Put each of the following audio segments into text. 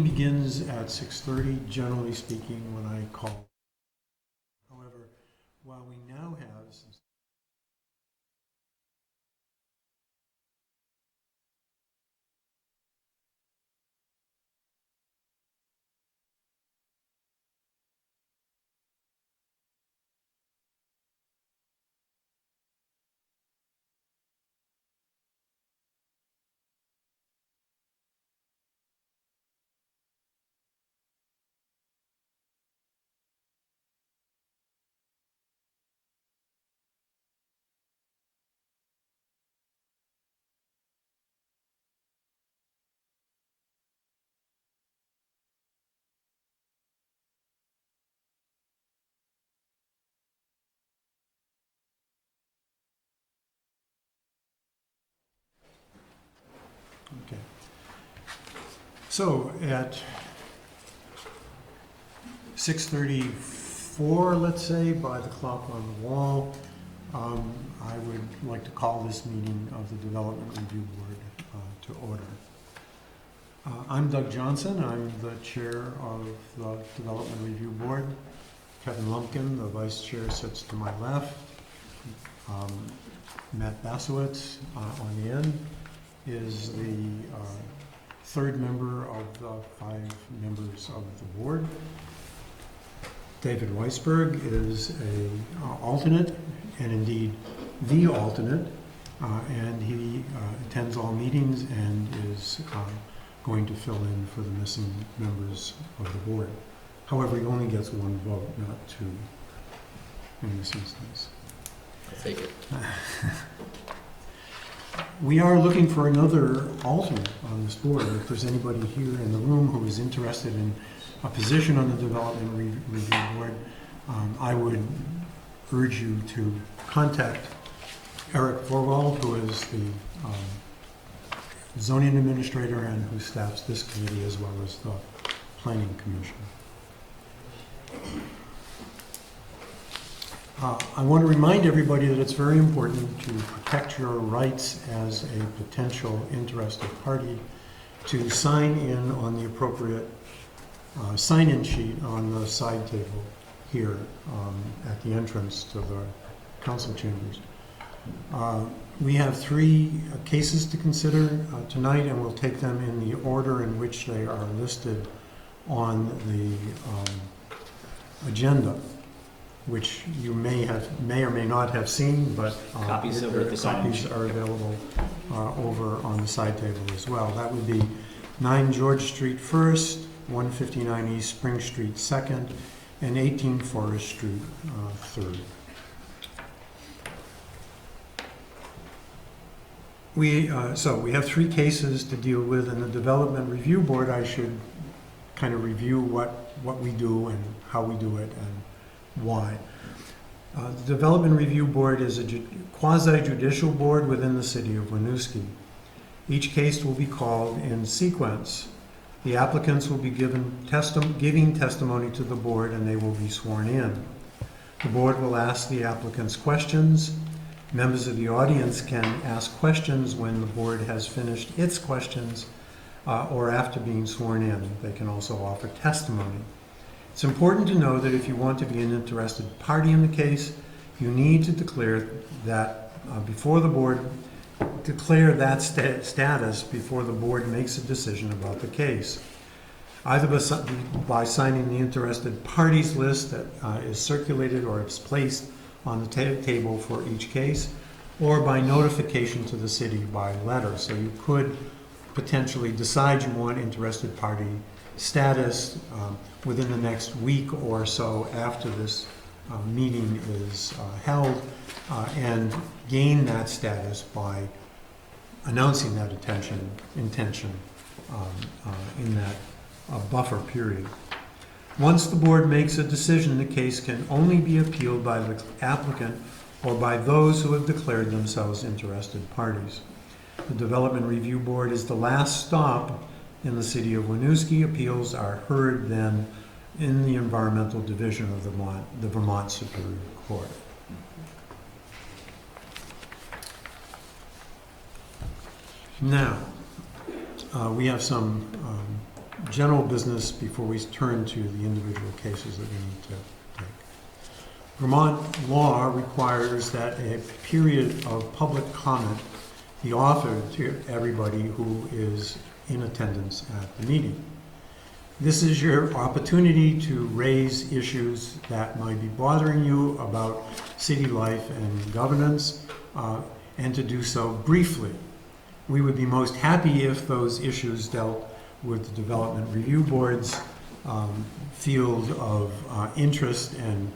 Begins at 6:30, generally speaking, when I call. However, while we now have some okay. So at 6:34, let's say, by the clock on the wall, I would like to call this meeting of the Development Review Board to order. I'm Doug Johnson. I'm the chair of the Development Review Board. Kevin Lumpkin, the vice chair, sits to my left. Matt Basowitz on the end is the third member of the 5 members of the board. David Weisberg is a alternate, and indeed the alternate, and he attends all meetings and is going to fill in for the missing members of the board. However, he only gets 1 vote, not 2 in this instance. I'll take it. We are looking for another alternate on this board. If there's anybody here in the room who is interested in a position on the Development Review Board, I would urge you to contact Eric Forwald, who is the zoning administrator and who staffs this committee as well as the Planning Commission. I want to remind everybody that it's very important to protect your rights as a potential interested party to sign in on the appropriate sign-in sheet on the side table here at the entrance to the council chambers. We have 3 cases to consider tonight, and we'll take them in the order in which they are listed on the agenda, which you may or may not have seen, but copies are available over on the side table as well. That would be 9 George Street First, 159 East Spring Street Second, and 18 Forest Street Third. So we have 3 cases to deal with, and the Development Review Board, I should kind of review what we do and how we do it and why. The Development Review Board is a quasi-judicial board within the city of Winooski. Each case will be called in sequence. The applicants will be giving testimony to the board, and they will be sworn in. The board will ask the applicants questions. Members of the audience can ask questions when the board has finished its questions or after being sworn in. They can also offer testimony. It's important to know that if you want to be an interested party in the case, you need to declare that before the board, status before the board makes a decision about the case. Either by signing the interested parties list that is circulated or is placed on the table for each case, or by notification to the city by letter. So you could potentially decide you want interested party status within the next week or so after this meeting is held, and gain that status by announcing that intention in that buffer period. Once the board makes a decision, the case can only be appealed by the applicant or by those who have declared themselves interested parties. The Development Review Board is the last stop in the city of Winooski. Appeals are heard then in the Environmental Division of the Vermont Superior Court. Now, we have some general business before we turn to the individual cases that we need to take. Vermont law requires that a period of public comment be offered to everybody who is in attendance at the meeting. This is your opportunity to raise issues that might be bothering you about city life and governance, and to do so briefly. We would be most happy if those issues dealt with the Development Review Board's field of interest and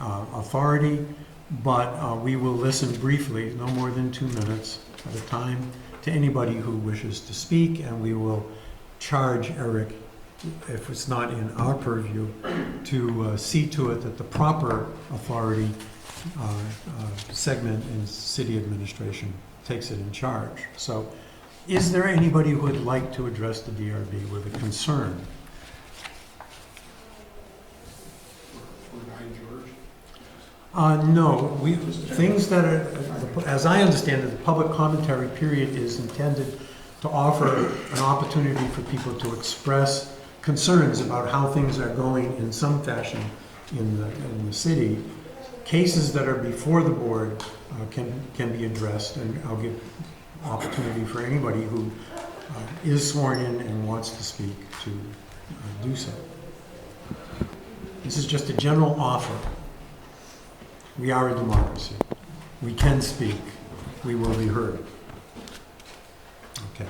authority, but we will listen briefly, no more than 2 minutes at a time, to anybody who wishes to speak, and we will charge Eric, if it's not in our purview, to see to it that the proper authority segment in city administration takes it in charge. So, is there anybody who would like to address the DRB with a concern? No, things that are, as I understand it, the public commentary period is intended to offer an opportunity for people to express concerns about how things are going in some fashion in the city. Cases that are before the board can be addressed, and I'll give opportunity for anybody who is sworn in and wants to speak to do so. This is just a general offer. We are a democracy. We can speak. We will be heard. Okay.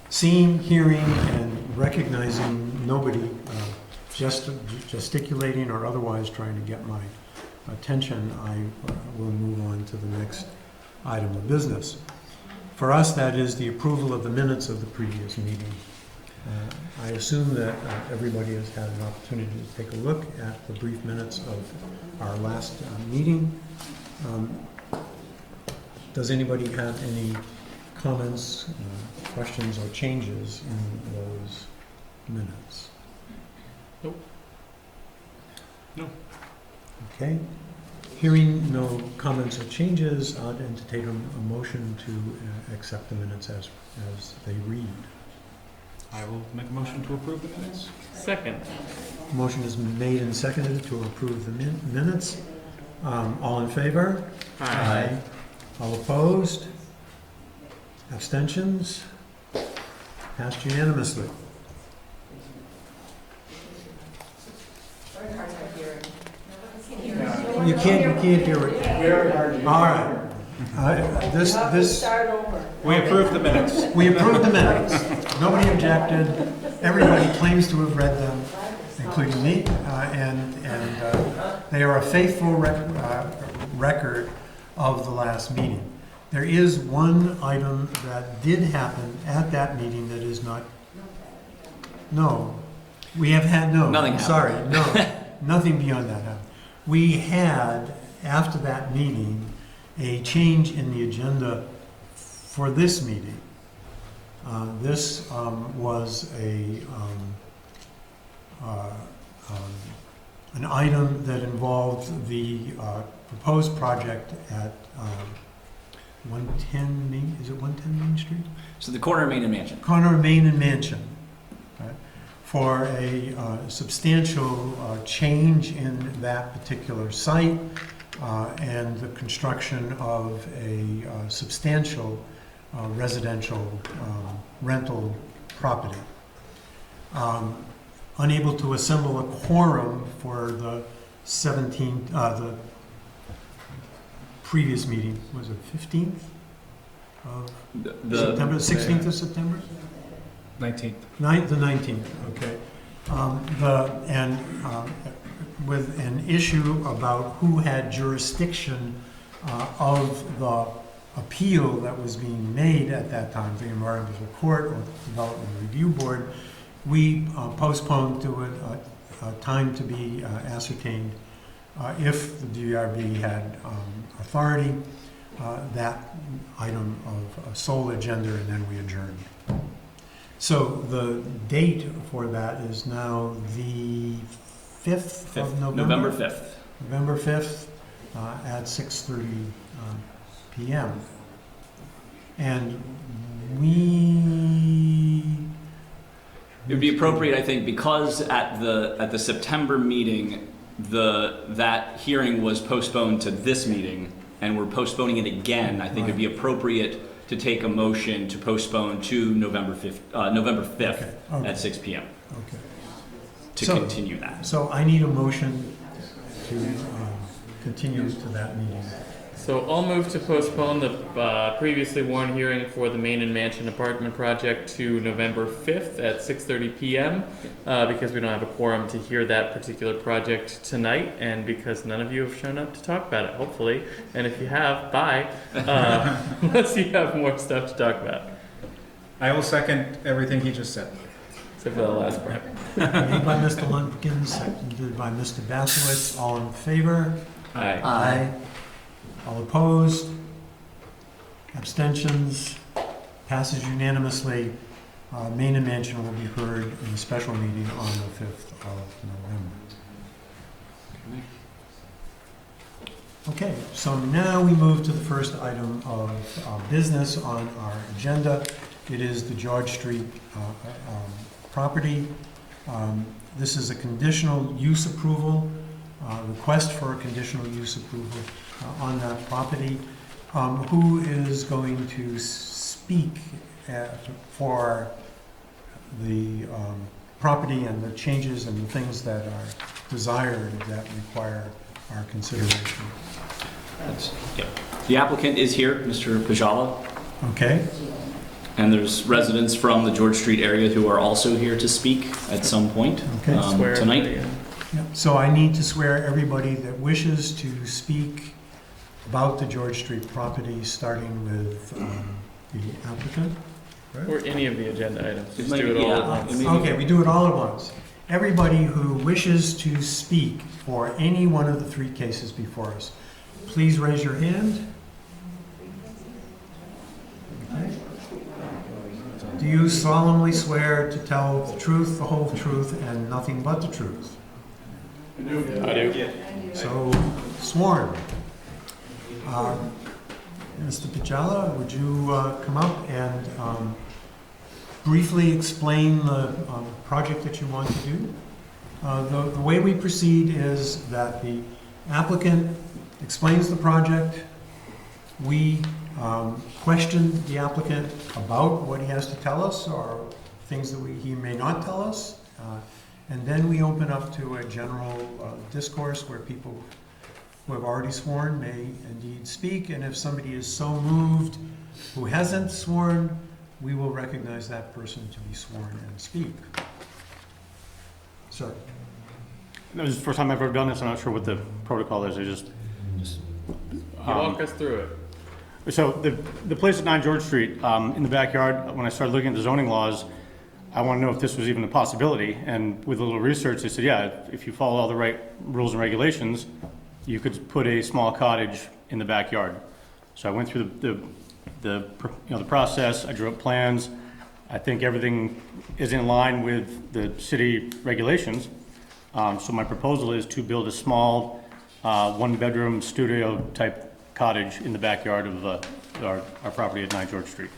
Seeing, hearing, and recognizing nobody gesticulating or otherwise trying to get my attention, I will move on to the next item of business. For us, that is the approval of the minutes of the previous meeting. I assume that everybody has had an opportunity to take a look at the brief minutes of our last meeting. Does anybody have any comments, questions, or changes in those minutes? Nope. No. Okay. Hearing no comments or changes, I'd entertain a motion to accept the minutes as they read. I will make a motion to approve the minutes. Second. Motion is made and seconded to approve the minutes. All in favor? Aye. All opposed? Abstentions? Passed unanimously. You can't hear it. Very hard. All right. This. We approve the minutes. We approved the minutes. Nobody objected. Everybody claims to have read them, including me, and they are a faithful record of the last meeting. There is one item that did happen at that meeting that is not. No, we have had no. Nothing happened. Sorry, no, nothing beyond that happened. We had, after that meeting, a change in the agenda for this meeting. This was an item that involved the proposed project at 110 Main, is it 110 Main Street? So the corner of Main and Mansion. Corner of Main and Mansion, right, for a substantial change in that particular site and the construction of a substantial residential rental property. Unable to assemble a quorum for the 17th, the previous meeting, was it 15th of September, 16th of September? 19th. The 19th, okay. With an issue about who had jurisdiction of the appeal that was being made at that time, the Environmental Court or the Development Review Board, we postponed to a time to be ascertained if the DRB had authority, that item of a sole agenda, and then we adjourned. So the date for that is now the 5th of November? November 5th. November 5th at 6:30 p.m. And we It would be appropriate, I think, because at the September meeting, that hearing was postponed to this meeting, and we're postponing it again. I think it'd be appropriate to take a motion to postpone to November 5th Okay. at 6 p.m. Okay. to So- continue that. So I need a motion to continue to that meeting. So I'll move to postpone the previously warned hearing for the Main and Mansion apartment project to November 5th at 6:30 p.m. Because we don't have a quorum to hear that particular project tonight, and because none of you have shown up to talk about it, hopefully. And if you have, bye. Unless you have more stuff to talk about. I will second everything he just said. Except for the last part. Made by Mr. Lumpkins, seconded by Mr. Bassowitz. All in favor? Aye. Aye. All opposed? Abstentions? Passes unanimously. Main and Mansion will be heard in a special meeting on the 5th of November. Okay, so now we move to the first item of business on our agenda. It is the George Street property. This is a conditional use approval, request for a conditional use approval on that property. Who is going to speak for the property and the changes and the things that are desired that require our consideration? The applicant is here, Mr. Pajala, Okay, and there's residents from the George Street area who are also here to speak at some point okay. Swear tonight. everybody in. Yep. So I need to swear everybody that wishes to speak about the George Street property, starting with the applicant. Or any of the agenda items. It Just might do it be- all yeah, at once. it may be- Okay, we do it all at once. Everybody who wishes to speak for any one of the three cases before us, please raise your hand. Okay. Do you solemnly swear to tell the truth, the whole truth, and nothing but the truth? I do. So, sworn. Mr. Pichala, would you come up and briefly explain the project that you want to do? The way we proceed is that the applicant explains the project. We question the applicant about what he has to tell us or things that he may not tell us. And then we open up to a general discourse where people who have already sworn may indeed speak. And if somebody is so moved who hasn't sworn, we will recognize that person to be sworn and speak. Sir. This is the first time I've ever done this. I'm not sure what the protocol is. You walk us through it. So the place at 9 George Street, in the backyard, when I started looking at the zoning laws, I want to know if this was even a possibility. And with a little research, they said, yeah, if you follow all the right rules and regulations, you could put a small cottage in the backyard. So I went through the process. I drew up plans. I think everything is in line with the city regulations. So my proposal is to build a small one-bedroom studio type cottage in the backyard of our property at 9 George Street.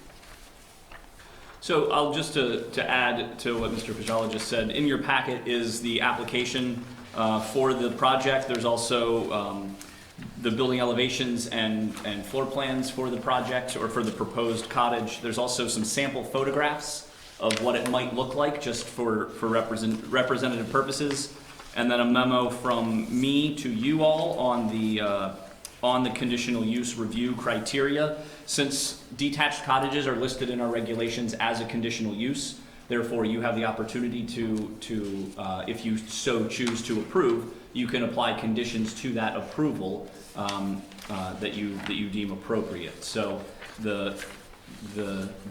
So I'll just to add to what Mr. Pajala just said, in your packet is the application for the project. There's also the building elevations and floor plans for the project or for the proposed cottage. There's also some sample photographs of what it might look like just for representative purposes. And then a memo from me to you all on the conditional use review criteria. Since detached cottages are listed in our regulations as a conditional use, therefore you have the opportunity to if you so choose to approve, you can apply conditions to that approval that you deem appropriate. So the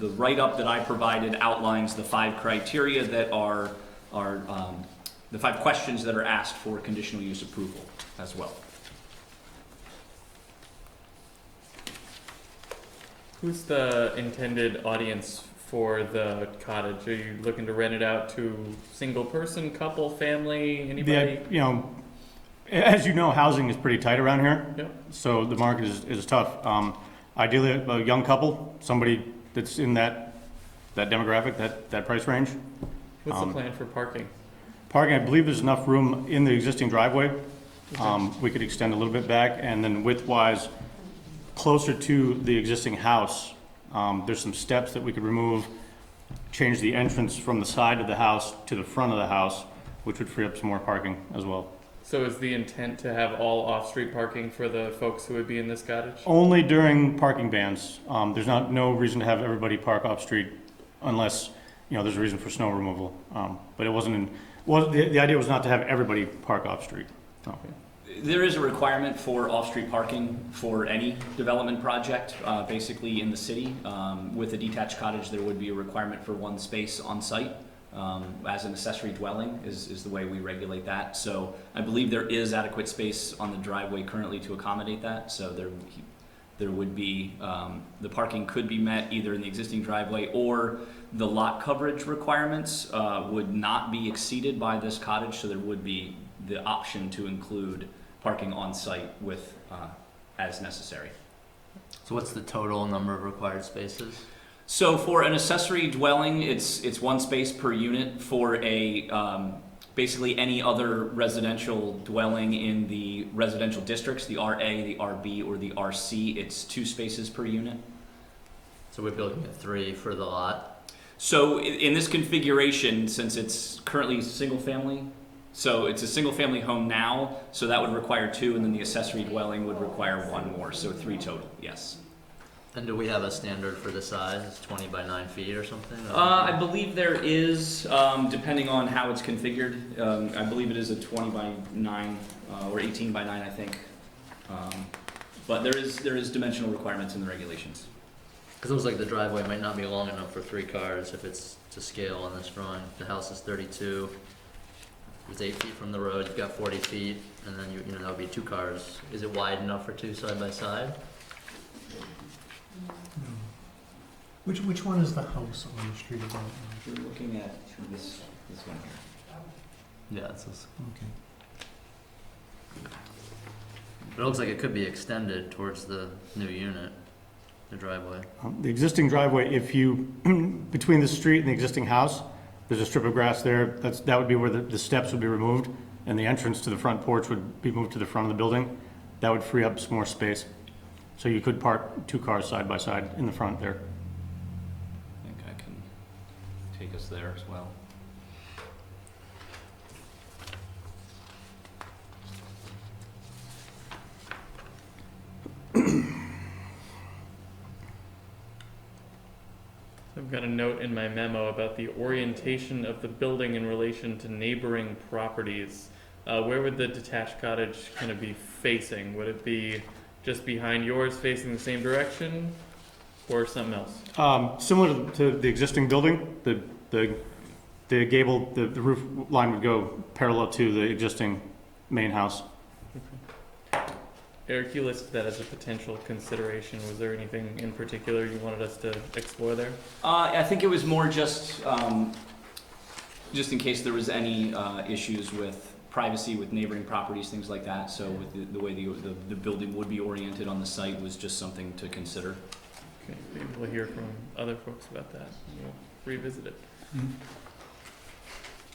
write-up that I provided outlines the 5 criteria that are the 5 questions that are asked for conditional use approval as well. Who's the intended audience for the cottage? Are you looking to rent it out to single person, couple, family, anybody? As you know, housing is pretty tight around here. Yep. So the market is tough. Ideally, a young couple, somebody that's in that demographic, that price range. What's the plan for parking? Parking, I believe there's enough room in the existing driveway. We could extend a little bit back, and then width-wise, closer to the existing house, there's some steps that we could remove, change the entrance from the side of the house to the front of the house, which would free up some more parking as well. So is the intent to have all off-street parking for the folks who would be in this cottage? Only during parking bans. There's no reason to have everybody park off-street unless, there's a reason for snow removal. But it wasn't, the idea was not to have everybody park off-street. No. There is a requirement for off-street parking for any development project, basically in the city. With a detached cottage, there would be a requirement for one space on site. As an accessory dwelling is the way we regulate that. So I believe there is adequate space on the driveway currently to accommodate that. So there would be, the parking could be met either in the existing driveway, or the lot coverage requirements would not be exceeded by this cottage. So there would be the option to include parking on site with, as necessary. So what's the total number of required spaces? So for an accessory dwelling, it's one space per unit. For a basically any other residential dwelling in the residential districts, the RA, the RB, or the RC, it's 2 spaces per unit. So we're building a 3 for the lot. So in this configuration, since it's currently single family, so it's a single family home now, so that would require 2, and then the accessory dwelling would require 1 more, so 3 total, yes. And do we have a standard for the size? It's 20 by 9 feet or something? I believe there is, depending on how it's configured. I believe it is a 20 by 9 or 18 by 9, I think. But there is dimensional requirements in the regulations. Because it looks like the driveway might not be long enough for 3 cars if it's to scale on this drawing. The house is 32. It's 8 feet from the road. You've got 40 feet, and then that would be 2 cars. Is it wide enough for 2 side by side? No. Which one is the house on the street about? We're looking at this one here. Yeah, it's this. Okay. But it looks like it could be extended towards the new unit, the driveway. The existing driveway, if you, between the street and the existing house, there's a strip of grass there. That would be where the steps would be removed, and the entrance to the front porch would be moved to the front of the building. That would free up some more space. So you could park 2 cars side by side in the front there. I think I can take us there as well. I've got a note in my memo about the orientation of the building in relation to neighboring properties. Where would the detached cottage kind of be facing? Would it be just behind yours, facing the same direction, or something else? Similar to the existing building, the gable, the roof line would go parallel to the existing main house. Eric, you listed that as a potential consideration. Was there anything in particular you wanted us to explore there? I think it was more just in case there was any issues with privacy with neighboring properties, things like that. So with the way the building would be oriented on the site was just something to consider. Okay, maybe we'll hear from other folks about that. We'll revisit it.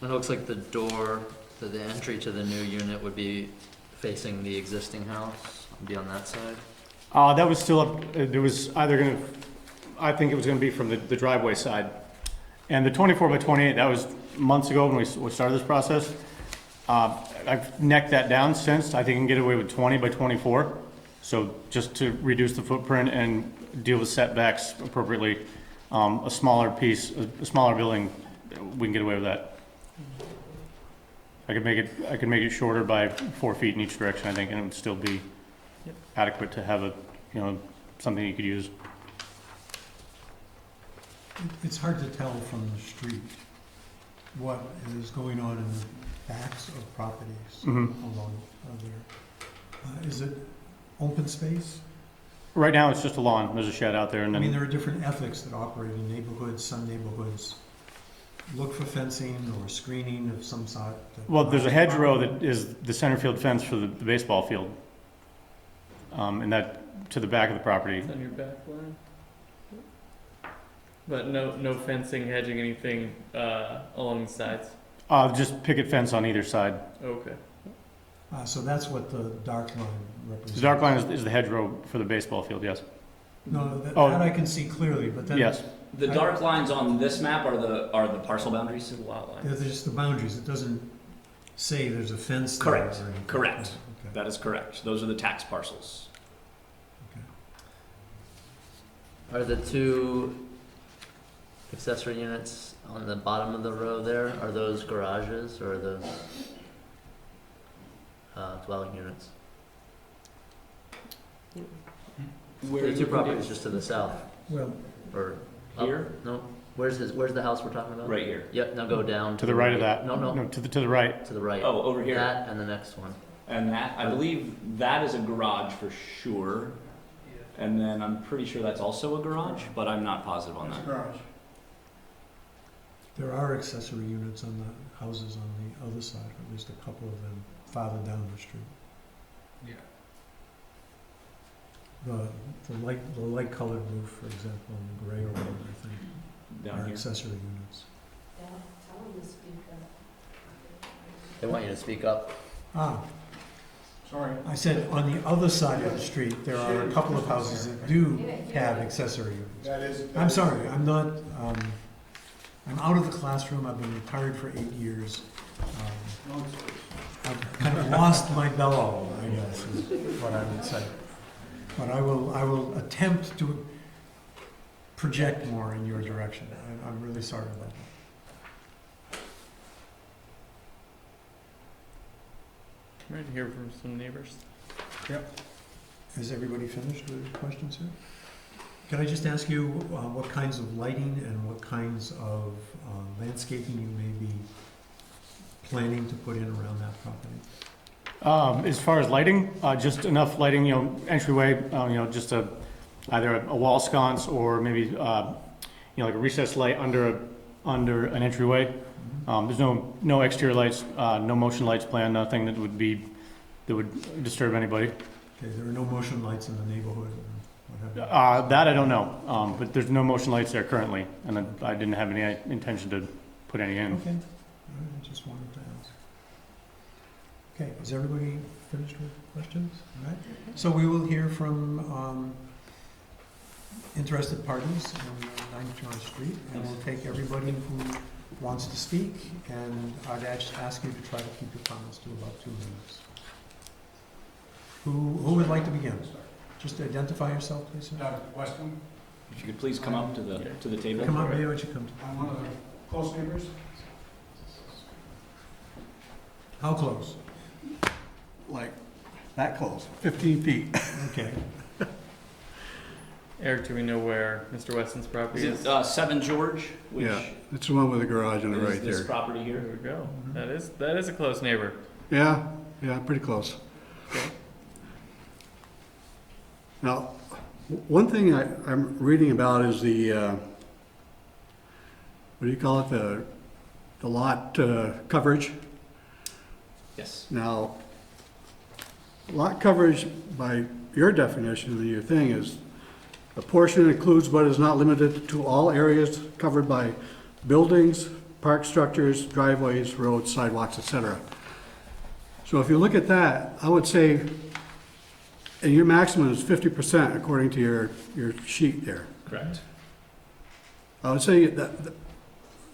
It looks like the door, the entry to the new unit would be facing the existing house, be on that side. That was still up, there was either I think it was gonna be from the driveway side. And the 24 by 28, that was months ago when we started this process. I've necked that down since. I think I can get away with 20 by 24. So just to reduce the footprint and deal with setbacks appropriately, a smaller piece, a smaller building, we can get away with that. I could make it shorter by 4 feet in each direction, I think, and it would still be adequate to have something you could use. It's hard to tell from the street what is going on in the backs of properties along there. Is it open space? Right now, it's just a lawn. There's a shed out there, and I mean, then there are different ethics that operate in neighborhoods. Some neighborhoods look for fencing or screening of some sort. well, there's a hedgerow that is the center field fence for the baseball field, and that to the back of the property. It's on your back line. But no fencing, hedging, anything along the sides? Just picket fence on either side. Okay. So that's what the dark line represents. The dark line is the hedgerow for the baseball field, yes. No, that Oh. that I can see clearly, but then. Yes. The dark lines on this map are the parcel boundaries? This is lot line. They're just the boundaries. It doesn't say there's a fence there. Correct. or anything. Correct. Okay. That is correct. Those are the tax parcels. Are the two accessory units on the bottom of the row there, are those garages or are those dwelling units? The two properties just to the south, Well, or up? Here? No, where's the house we're talking about? Right here. Yep, now go down. To the right of that. No, No, to the right. to the right. Oh, over here. That and the next one. And that, I believe that is a garage for sure. And then I'm pretty sure that's also a garage, but I'm not positive on that. there are accessory units on the houses on the other side, or at least a couple of them farther down the street. Yeah. The light colored roof, for example, and the gray or whatever, I think, Down are here. accessory units. They want you to speak up. Ah, Sorry. I said on the other side of the street, there are a couple of houses that do have accessory units. That is. I'm sorry, I'm not, I'm out of the classroom, I've been retired for 8 years. I've kind of lost my bellow, I guess, is what I would say. But I will attempt to project more in your direction. I'm really sorry about that. Ready to hear from some neighbors? Is everybody finished with questions here? Can I just ask you what kinds of lighting and what kinds of landscaping you may be planning to put in around that property? As far as lighting, just enough lighting, entryway, just either a wall sconce or maybe, like a recessed light under an entryway. There's no exterior lights, no motion lights planned, nothing that would disturb anybody. Okay, there are no motion lights in the neighborhood or what have you? That I don't know, but there's no motion lights there currently, and I didn't have any intention to put any in. Okay, all right, I just wanted to ask. Okay, is everybody finished with questions? All right, so we will hear from interested parties on 9 John Street, and we'll take everybody who wants to speak, and I'd ask you to try to keep your comments to about 2 minutes. Who would like to begin? Just identify yourself, please, sir. Doug Weston, If you could please come up to the table. Come on, Mayor, would you come to? I'm one of the close neighbors. How close? Like that close, 15 feet. Okay. Eric, do we know where Mr. Weston's property Is is? it 7 George, which Yeah, it's the one with the garage on the is right this there. property Here here? we go. Mhm. That is a close neighbor. Yeah, pretty close. Okay. Now, one thing I'm reading about is the, what do you call it, the lot coverage. Yes. Now, lot coverage, by your definition of your thing, is a portion includes but is not limited to all areas covered by buildings, park structures, driveways, roads, sidewalks, etc. So if you look at that, I would say, and your maximum is 50% according to your sheet there. Correct. I would say that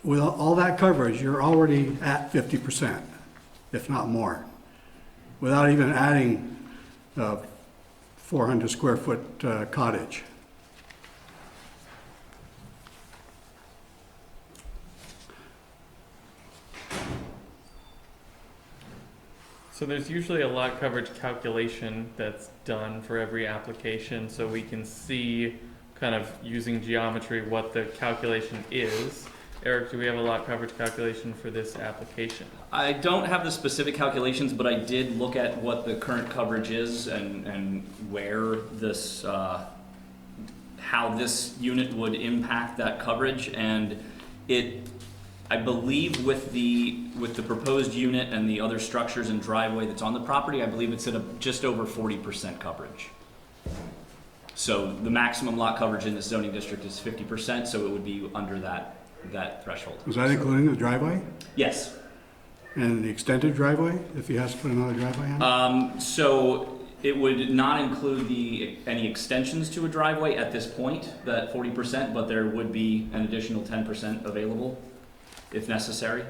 with all that coverage, you're already at 50%, if not more, without even adding a 400 square foot cottage. So there's usually a lot coverage calculation that's done for every application, so we can see kind of using geometry what the calculation is. Eric, do we have a lot coverage calculation for this application? I don't have the specific calculations, but I did look at what the current coverage is and where this, how this unit would impact that coverage, and I believe with the proposed unit and the other structures and driveway that's on the property, I believe it's at just over 40% coverage. So the maximum lot coverage in this zoning district is 50%, so it would be under that threshold. Is that including the driveway Yes. and the extended driveway, if he has to put another driveway on? So it would not include any extensions to a driveway at this point, that 40%, but there would be an additional 10% available if necessary.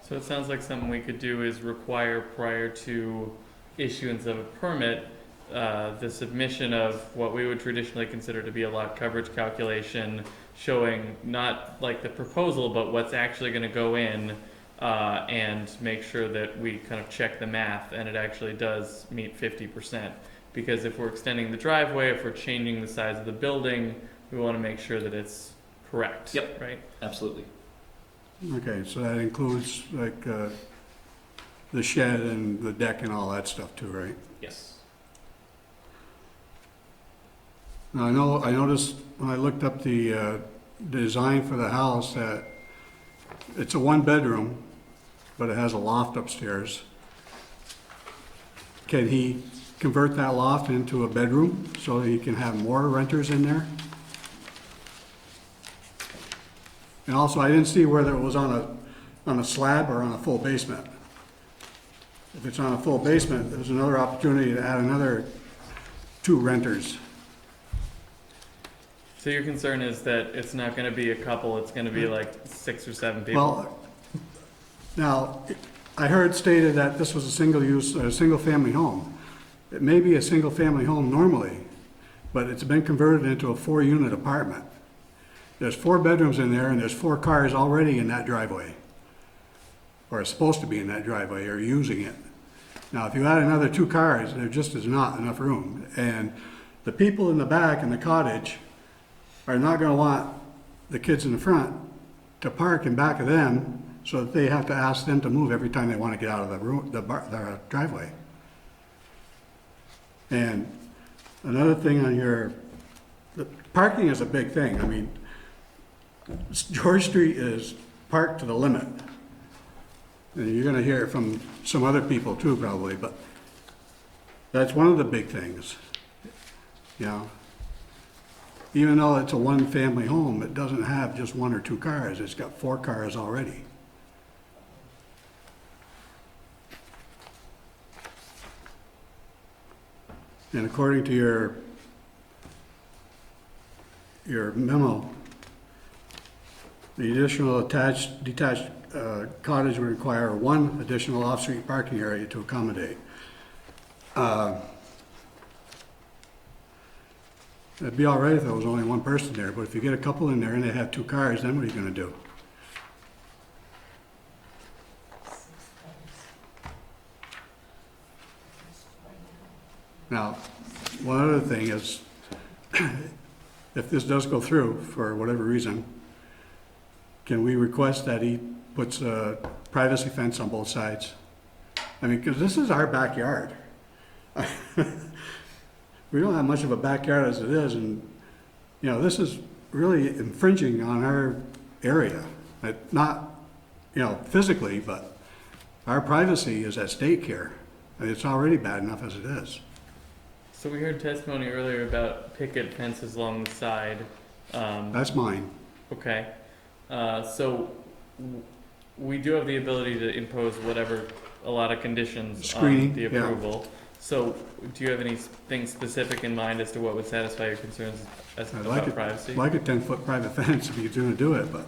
So it sounds like something we could do is require prior to issuance of a permit, the submission of what we would traditionally consider to be a lot coverage calculation, showing not like the proposal, but what's actually gonna go in, and make sure that we kind of check the math and it actually does meet 50%. Because if we're extending the driveway, if we're changing the size of the building, we wanna make sure that it's correct. Yep. Right? Absolutely. Okay, so that includes like the shed and the deck and all that stuff too, right? Yes. Now, I noticed when I looked up the design for the house that it's a one-bedroom, but it has a loft upstairs. Can he convert that loft into a bedroom so that he can have more renters in there? And also, I didn't see whether it was on a slab or on a full basement. If it's on a full basement, there's another opportunity to add another 2 renters. So your concern is that it's not gonna be a couple, it's gonna be like 6 or 7 people? Well, now, I heard stated that this was a single-family home. It may be a single-family home normally, but it's been converted into a 4-unit apartment. There's 4 bedrooms in there, and there's 4 cars already in that driveway, or supposed to be in that driveway, or using it. Now, if you add another 2 cars, there just is not enough room. And the people in the back in the cottage are not gonna want the kids in the front to park in back of them, so that they have to ask them to move every time they wanna get out of the driveway. And another thing on the parking is a big thing. I mean, George Street is parked to the limit. And you're gonna hear it from some other people too, probably, but that's one of the big things, you know? Even though it's a one-family home, it doesn't have just 1 or 2 cars, it's got 4 cars already. And according to your memo, the additional detached cottage would require 1 additional off-street parking area to accommodate. It'd be all right if there was only 1 person there, but if you get a couple in there and they have 2 cars, then what are you gonna do? Now, one other thing is, if this does go through for whatever reason, can we request that he puts a privacy fence on both sides? I mean, because this is our backyard. We don't have much of a backyard as it is, and, you know, this is really infringing on our area. Not, you know, physically, but our privacy is at stake here. I mean, it's already bad enough as it is. So we heard testimony earlier about picket fences along the side. That's mine. Okay. We do have the ability to impose a lot of conditions Screening, on the yeah. approval. So do you have anything specific in mind as to what would satisfy your concerns about privacy? Like a 10-foot private fence if you're gonna do it, but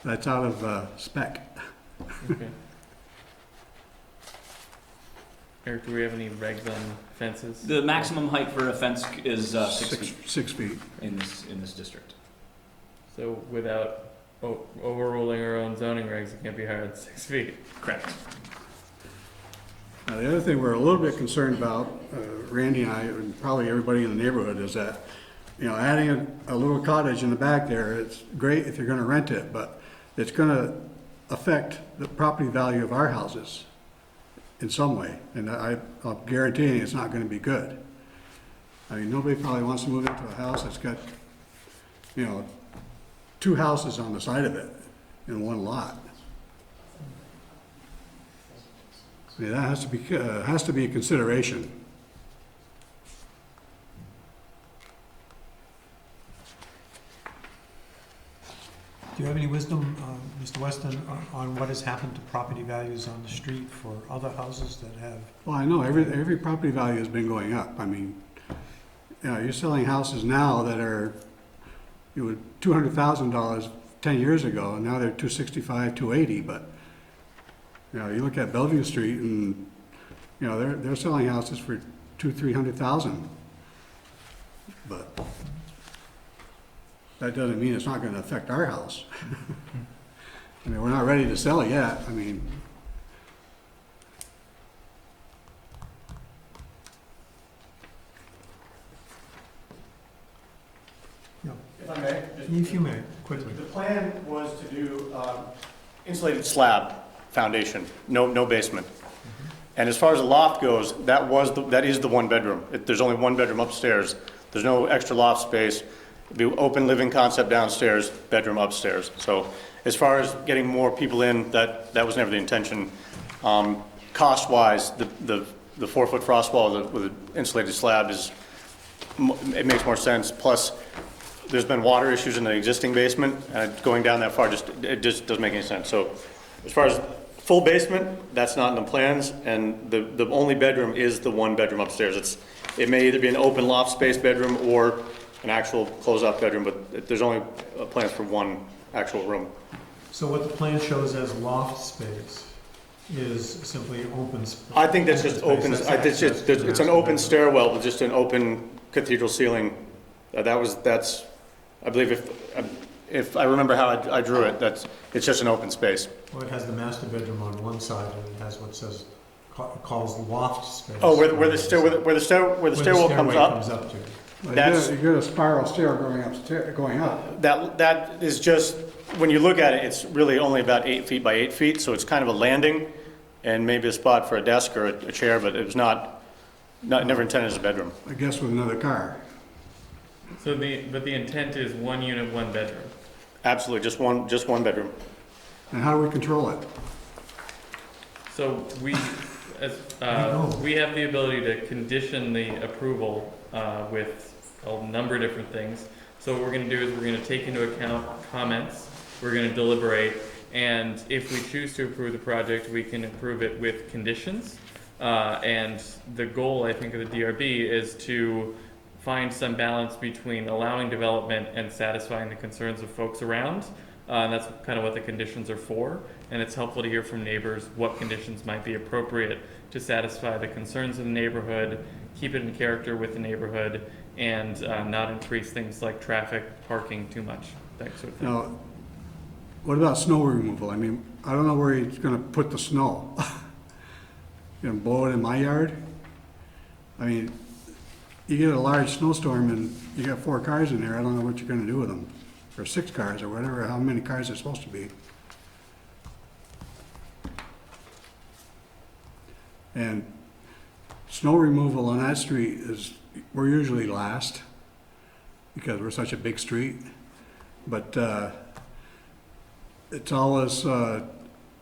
that's out of spec. Okay. Eric, do we have any regs on fences? The maximum height for a fence is 6 feet 6 feet. in this district. So without overruling our own zoning regs, it can't be higher than 6 feet. Correct. Now, the other thing we're a little bit concerned about, Randy and I, and probably everybody in the neighborhood, is that, you know, adding a little cottage in the back there, it's great if you're gonna rent it, but it's gonna affect the property value of our houses in some way, and I'm guaranteeing it's not gonna be good. I mean, nobody probably wants to move into a house that's got, you know, 2 houses on the side of it in 1 lot. I mean, that has to be a consideration. wisdom, Mr. Weston, on what has happened to property values on the street for other houses that have? Well, I know, every property value has been going up. I mean, you know, you're selling houses now that are, you were $200,000 10 years ago, and now they're 265, 280, but, you know, you look at Bellevue Street and, you know, they're selling houses for 200,000-300,000. But that doesn't mean it's not gonna affect our house. I mean, we're not ready to sell it yet, I mean. If I may, If you may, quickly. the plan was to do insulated slab foundation, no basement. And as far as the loft goes, that is the one bedroom. There's only one bedroom upstairs. There's no extra loft space. It'd be open living concept downstairs, bedroom upstairs. So as far as getting more people in, that was never the intention. Cost-wise, the 4-foot frost wall with an insulated slab it makes more sense. Plus, there's been water issues in the existing basement, and going down that far it just doesn't make any sense. So as far as full basement, that's not in the plans, and the only bedroom is the one bedroom upstairs. It may either be an open loft space bedroom or an actual closed-off bedroom, but there's only plans for one actual room. So what the plan shows as loft space is simply open space? I think that's just open, it's an open stairwell with just an open cathedral ceiling. That's, I believe if I remember how I drew it, it's just an open space. Well, it has the master bedroom on one side, and it has what says, calls loft space. Oh, where the stairwell comes up? To. That's- You get a spiral stair going up. That is just, when you look at it, it's really only about 8 feet by 8 feet, so it's kind of a landing and maybe a spot for a desk or a chair, but it was never intended as a bedroom. I guess with another car. So but the intent is 1 unit, 1 bedroom. Absolutely, just one bedroom. And how do we control it? So we have the ability to condition the approval with a number of different things. So what we're going to do is we're going to take into account comments, we're going to deliberate, and if we choose to approve the project, we can approve it with conditions. And the goal, I think, of the DRB is to find some balance between allowing development and satisfying the concerns of folks around. And that's kind of what the conditions are for. And it's helpful to hear from neighbors what conditions might be appropriate to satisfy the concerns of the neighborhood, keep it in character with the neighborhood, and not increase things like traffic, parking too much, that sort of thing. Now, what about snow removal? I mean, I don't know where he's gonna put the snow. You know, blow it in my yard? I mean, you get a large snowstorm and you got 4 cars in there, I don't know what you're gonna do with them. Or 6 cars or whatever, how many cars there's supposed to be. And snow removal on that street we're usually last because we're such a big street. But it's always,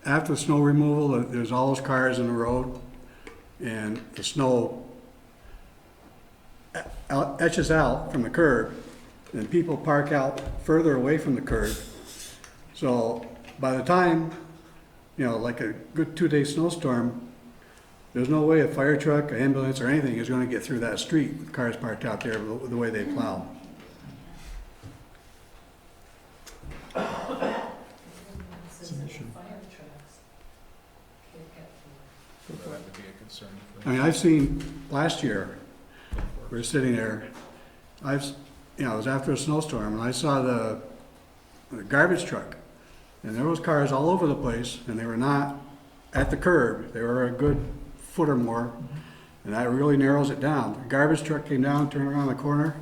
after snow removal, there's always cars in the road and the snow etches out from the curb and people park out further away from the curb. So by the time, you know, like a good 2-day snowstorm, there's no way a fire truck, an ambulance, or anything is going to get through that street with cars parked out there the way they plow. It's an issue. That would be a concern for. I mean, I've seen, last year, we were sitting there, it was after a snowstorm, and I saw the garbage truck, and there was cars all over the place, and they were not at the curb, they were a good foot or more, and that really narrows it down. The garbage truck came down, turned around the corner,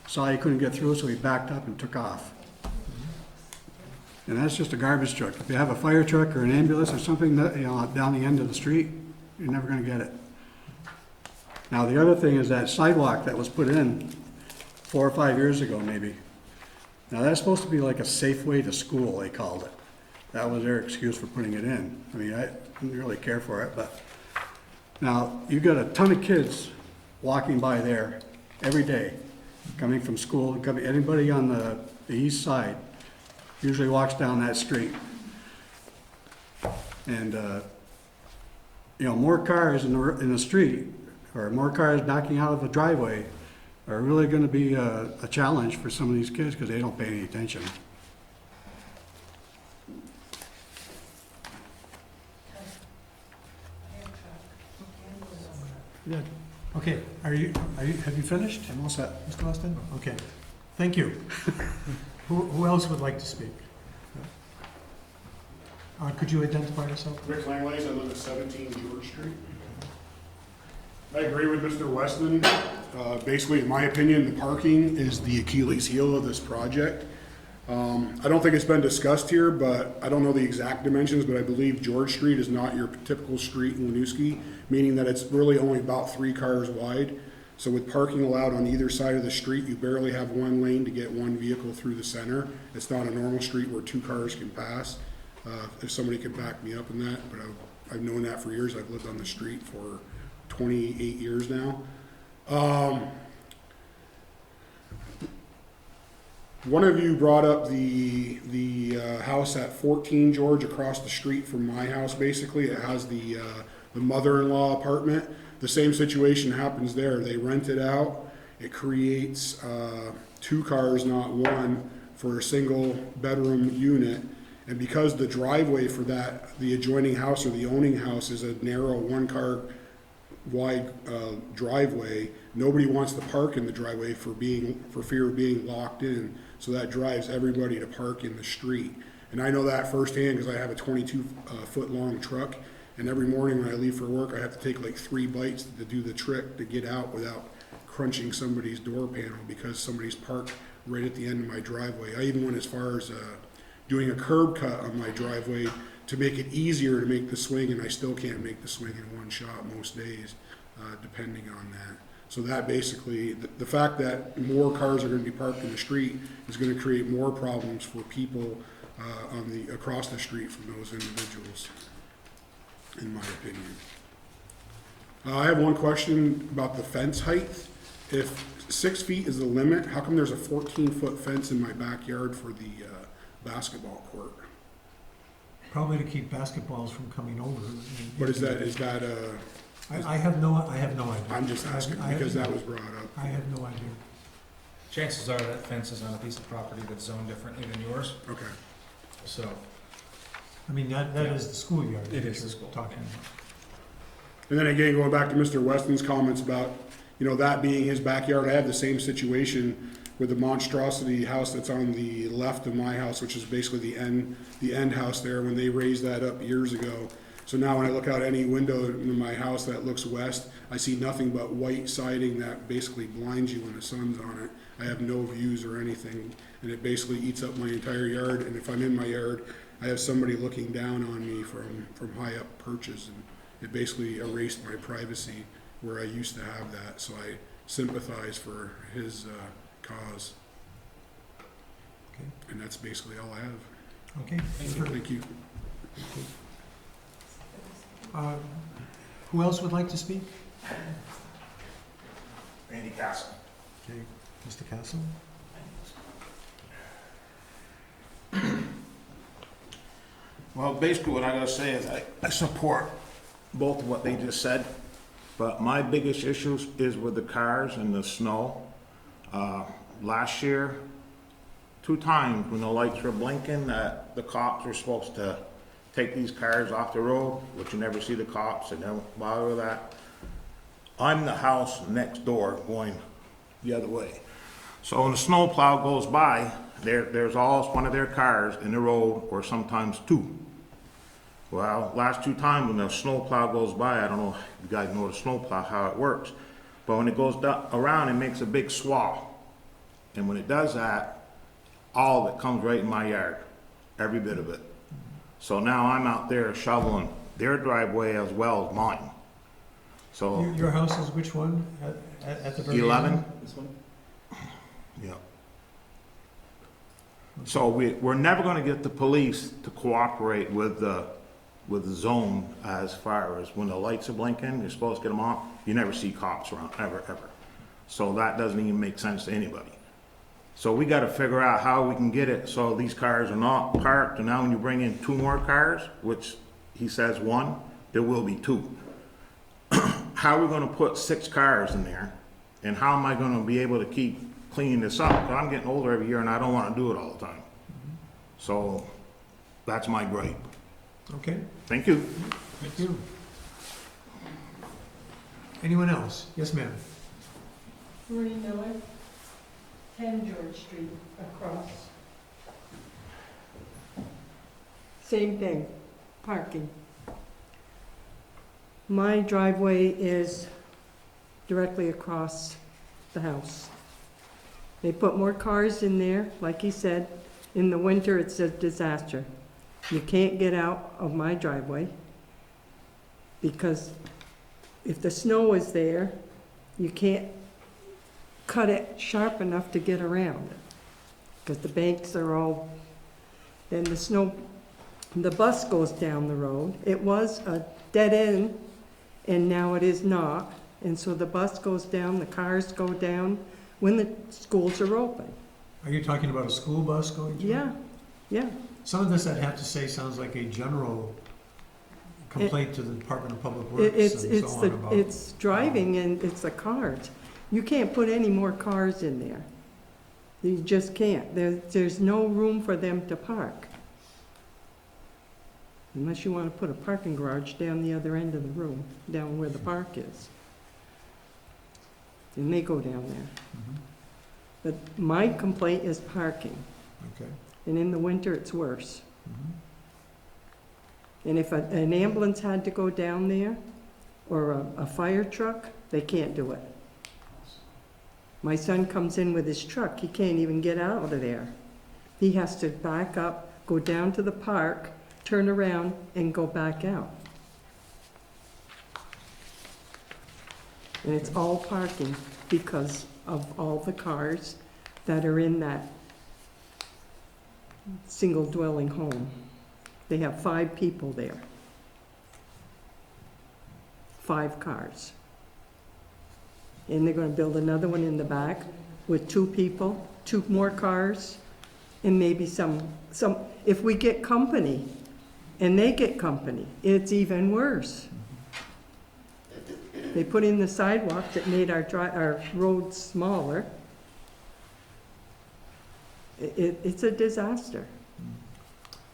saw he couldn't get through, so he backed up and took off. And that's just a garbage truck. If you have a fire truck or an ambulance or something that, down the end of the street, you're never gonna get it. Now, the other thing is that sidewalk that was put in 4 or 5 years ago, maybe. Now, that's supposed to be like a safe way to school, they called it. That was their excuse for putting it in. I mean, I didn't really care for it, but now, you've got a ton of kids walking by there every day, coming from school, anybody on the east side. usually walks down that street. And, you know, more cars in the street, or more cars backing out of the driveway are really gonna be a challenge for some of these kids, because they don't pay any attention. Yeah. Okay, have you finished? I'm all set. Mr. Austin? Okay, thank you. Who else would like to speak? Could you identify yourself? Rick Langlays, I live at 17 George Street. I agree with Mr. Weston. Basically, in my opinion, the parking is the Achilles heel of this project. I don't think it's been discussed here, but I don't know the exact dimensions, but I believe George Street is not your typical street in Winooski, meaning that it's really only about 3 cars wide. So with parking allowed on either side of the street, you barely have one lane to get one vehicle through the center. It's not a normal street where 2 cars can pass. If somebody could back me up in that, but I've known that for years. I've lived on the street for 28 years now. One of you brought up the house at 14 George across the street from my house. Basically, it has the mother-in-law apartment. The same situation happens there. They rent it out. It creates 2 cars, not one, for a single bedroom unit. And because the driveway for the adjoining house or the owning house is a narrow 1-car wide driveway, nobody wants to park in the driveway for fear of being locked in. So that drives everybody to park in the street. And I know that firsthand because I have a 22-foot long truck. And every morning when I leave for work, I have to take like 3 bites to do the trick to get out without crunching somebody's door panel because somebody's parked right at the end of my driveway. I even went as far as doing a curb cut on my driveway to make it easier to make the swing, and I still can't make the swing in one shot most days, depending on that. So that basically, the fact that more cars are going to be parked in the street is going to create more problems for people across the street from those individuals, in my opinion. I have one question about the fence height. If 6 feet is the limit, how come there's a 14-foot fence in my backyard for the basketball court? Probably to keep basketballs from coming over. What is that? Is that I have no idea. I'm just asking because that was brought up. I have no idea. Chances are that fence is on a piece of property that's zoned differently than yours, Okay. so. I mean, that is the schoolyard. It that is the you're school, Talking yeah. about. And then again, going back to Mr. Weston's comments about, that being his backyard, I have the same situation with the monstrosity house that's on the left of my house, which is basically the end house there when they raised that up years ago. So now when I look out any window in my house that looks west, I see nothing but white siding that basically blinds you when the sun's on it. I have no views or anything, and it basically eats up my entire yard. And if I'm in my yard, I have somebody looking down on me from high up perches, and it basically erased my privacy where I used to have that. So I sympathize for his cause. Okay. And that's basically all I have. Okay. Thank you. Who else would like to speak? Randy Castle. Okay, Mr. Castle? Well, basically what I gotta say is I support both of what they just said, but my biggest issues is with the cars and the snow. Last year, 2 times when the lights were blinking, the cops were supposed to take these cars off the road, which you never see the cops, and don't bother with that. I'm the house next door going the other way. So when the snow plow goes by, there's always one of their cars in the road, or sometimes 2. Well, last 2 times when the snow plow goes by, I don't know if you guys know the snow plow, how it works, but when it goes around, it makes a big swath. And when it does that, all of it comes right in my yard, every bit of it. So now I'm out there shoveling their driveway as well as mine. So Your house is which one? At the very end? 11. This one? Yeah. So we're never gonna get the police to cooperate with the zone as far as when the lights are blinking, you're supposed to get them off, you never see cops around, ever. So that doesn't even make sense to anybody. So we gotta figure out how we can get it so these cars are not parked, and now when you bring in 2 more cars, which he says 1, there will be 2. How are we gonna put 6 cars in there? And how am I gonna be able to keep cleaning this up? 'Cause I'm getting older every year and I don't wanna do it all the time. So, that's my gripe. Okay, Thank you. thank you. Anyone else? Yes, ma'am. Marie Miller, 10 George Street, across. Same thing, parking. My driveway is directly across the house. They put more cars in there, like he said. In the winter, it's a disaster. You can't get out of my driveway because if the snow is there, you can't cut it sharp enough to get around it. Because the banks are all, then the snow, the bus goes down the road. It was a dead end, and now it is not. And so the bus goes down, the cars go down when the schools are open. Are you talking about a school bus going through? Yeah, yeah. Some of this, I'd have to say, sounds like a general complaint to the Department of Public It- Works and so on about. It's driving and it's the cars. You can't put any more cars in there. You just can't. There's no room for them to park. Unless you want to put a parking garage down the other end of the room, down where the park is. And they go down there. Mhm. But my complaint is parking, Okay. and in the winter, it's worse. Mhm. And if an ambulance had to go down there, or a fire truck, they can't do it. My son comes in with his truck, he can't even get out of there. He has to back up, go down to the park, turn around, and go back out. And it's all parking because of all the cars that are in that single dwelling home. They have 5 people there. 5 cars. And they're gonna build another one in the back with 2 people, 2 more cars, and maybe some, if we get company, and they get company, it's even worse. They put in the sidewalks that made our roads smaller. It's a disaster.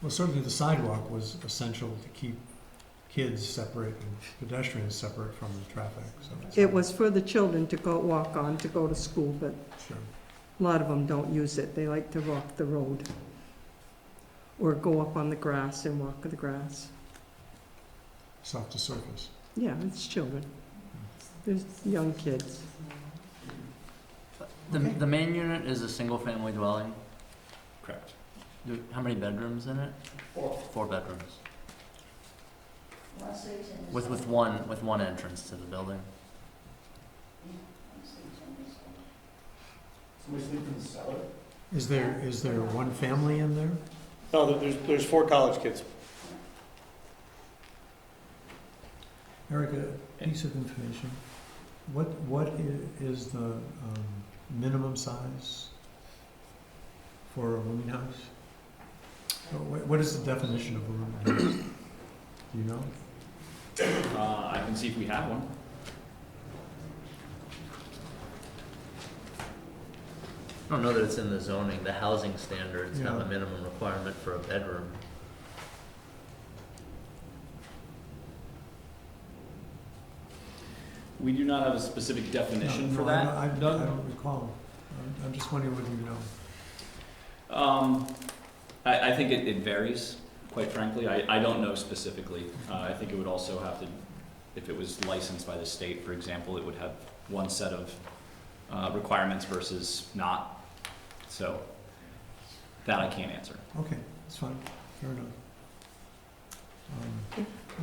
Well, certainly the sidewalk was essential to keep kids separate and pedestrians separate from the traffic, so. It was for the children to go walk on, to go to school, but Sure. a lot of them don't use it. They like to walk the road. Or go up on the grass and walk the grass. Soft to surface. Yeah, it's children. There's young kids. The main unit is a single-family dwelling. Correct. How many bedrooms in it? 4 bedrooms. With one entrance to the building. Is there one family in there? No, there's 4 college kids. Eric, a piece of information. What is the minimum size for a rooming house? What is the definition of a rooming house? Do you know? I can see if we have one. I don't know that it's in the zoning. The housing standards have Yeah. a minimum requirement for a bedroom. We do not have a specific definition No, for no, that. I Doug? don't recall. I'm just wondering whether you know. I think it varies, quite frankly. I don't know specifically. I think it would also have to, if it was licensed by the state, for example, it would have one set of requirements versus not. So that I can't answer. Okay, that's fine. Fair enough.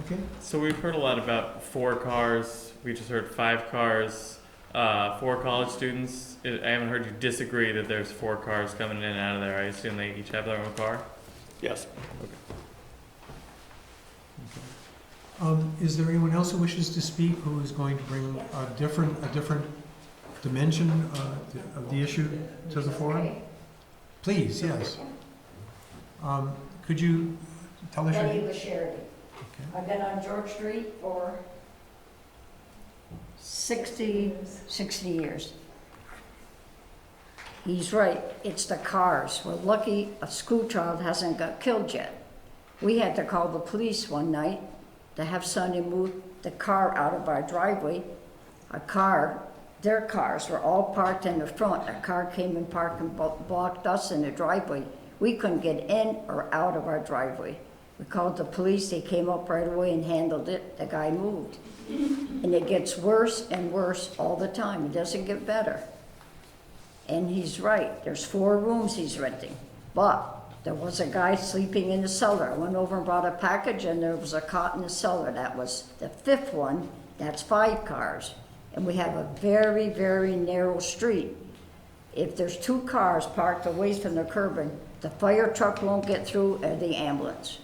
Okay. So we've heard a lot about 4 cars. We just heard 5 cars, 4 college students. I haven't heard you disagree that there's 4 cars coming in and out of there. I assume they each have their own car? Yes. Is there anyone else who wishes to speak who is going to bring a different dimension of the issue to the forum? Please, yes. Could you tell us your Betty name? LaCharity. Okay. I've been on George Street for 60 years. He's right, it's the cars. We're lucky a school child hasn't got killed yet. We had to call the police one night to have Sonny move the car out of our driveway. Their cars were all parked in the front. A car came and parked and blocked us in the driveway. We couldn't get in or out of our driveway. We called the police, they came up right away and handled it. The guy moved. And it gets worse and worse all the time. It doesn't get better. And he's right, there's 4 rooms he's renting. But there was a guy sleeping in the cellar. I went over and brought a package and there was a cot in the cellar. That was the 5th one, that's 5 cars. And we have a very, very narrow street. If there's 2 cars parked away from the curbing, the fire truck won't get through or the ambulance.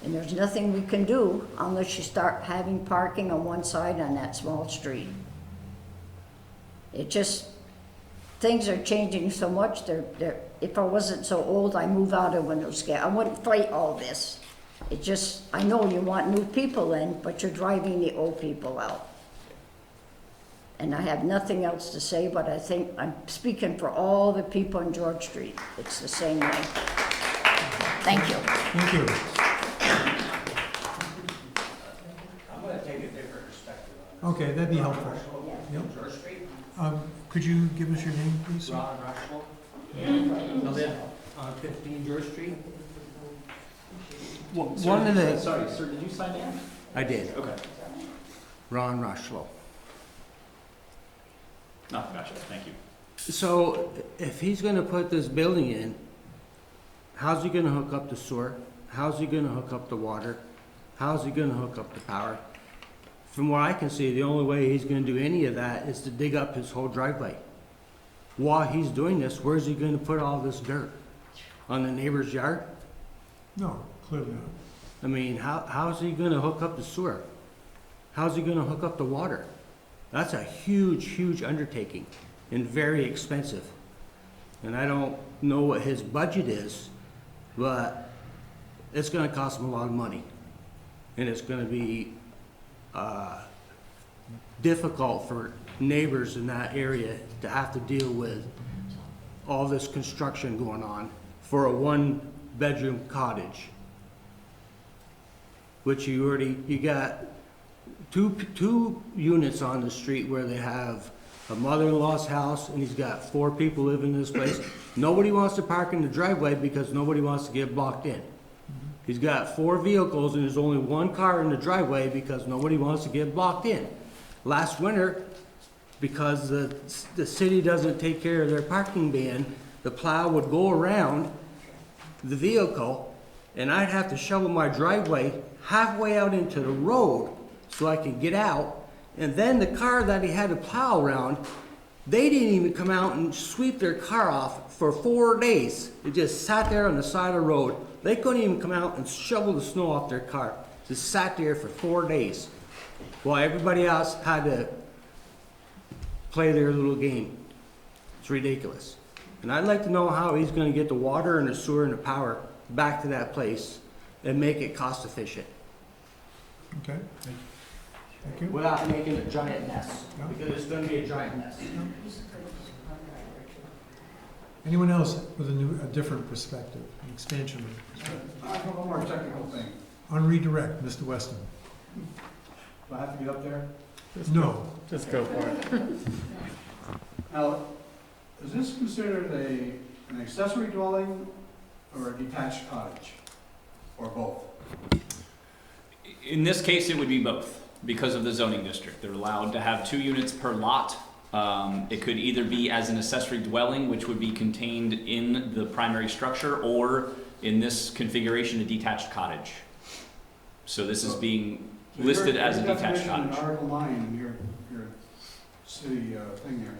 And there's nothing we can do unless you start having parking on one side on that small street. It just, things are changing so much. If I wasn't so old, I'd move out of Winooski. I wouldn't fight all this. It just, I know you want new people in, but you're driving the old people out. And I have nothing else to say, but I think I'm speaking for all the people on George Street. It's the same way. Thank you. Thank you. I'm gonna take a different perspective Okay, that'd be helpful. Yep. George Street. Could you give us your name, please? Ron Rushmore. I live on 15 George Street. One of the... Sorry, sir, did you sign in? I did. Okay. Ron Rushlow. No, gotcha, thank you. So if he's gonna put this building in, how's he gonna hook up the sewer? How's he gonna hook up the water? How's he gonna hook up the power? From what I can see, the only way he's gonna do any of that is to dig up his whole driveway. While he's doing this, where's he gonna put all this dirt? On the neighbor's yard? No, clearly not. I mean, how's he gonna hook up the sewer? How's he gonna hook up the water? That's a huge, huge undertaking and very expensive. And I don't know what his budget is, but it's gonna cost him a lot of money. And it's gonna be difficult for neighbors in that area to have to deal with all this construction going on for a 1-bedroom cottage. Which you got two units on the street where they have a mother-in-law's house and he's got 4 people living in this place. Nobody wants to park in the driveway because nobody wants to get blocked in. He's got 4 vehicles and there's only 1 car in the driveway because nobody wants to get blocked in. Last winter, because the city doesn't take care of their parking ban, the plow would go around the vehicle and I'd have to shovel my driveway halfway out into the road so I could get out. And then the car that he had to plow around, they didn't even come out and sweep their car off for 4 days. It just sat there on the side of the road. They couldn't even come out and shovel the snow off their car. Just sat there for 4 days while everybody else had to play their little game. It's ridiculous. And I'd like to know how he's gonna get the water and the sewer and the power back to that place and make it cost efficient. Okay. Thank you. Without making a giant mess, Yeah. because it's gonna be a giant mess. Anyone else with a different perspective, an expansion of perspective? I have one more technical thing. On redirect, Mr. Weston. Do I have to get up there? No. Just go for it. Now, is this considered an accessory dwelling or a detached cottage? Or both? In this case, it would be both, because of the zoning district. They're allowed to have 2 units per lot. It could either be as an accessory dwelling, which would be contained in the primary structure, or in this configuration, a detached cottage. So this is being listed as a detached cottage. In Article 9, in your city thing there,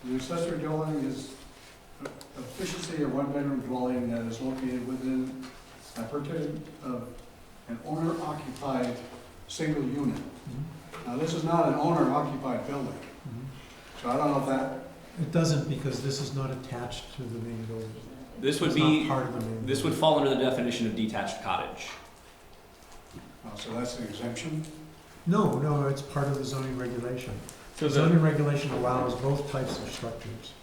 an accessory dwelling is efficiency of 1-bedroom dwelling that is located within a particular an owner-occupied single unit. Now, this is not an owner-occupied building. So I don't know if that, It doesn't, because this is not attached to the main building. This would It's be, not part of the main this would building. fall under the definition of detached cottage. so that's an exemption? No, it's part of the zoning regulation. So The the, zoning regulation allows both types of structures.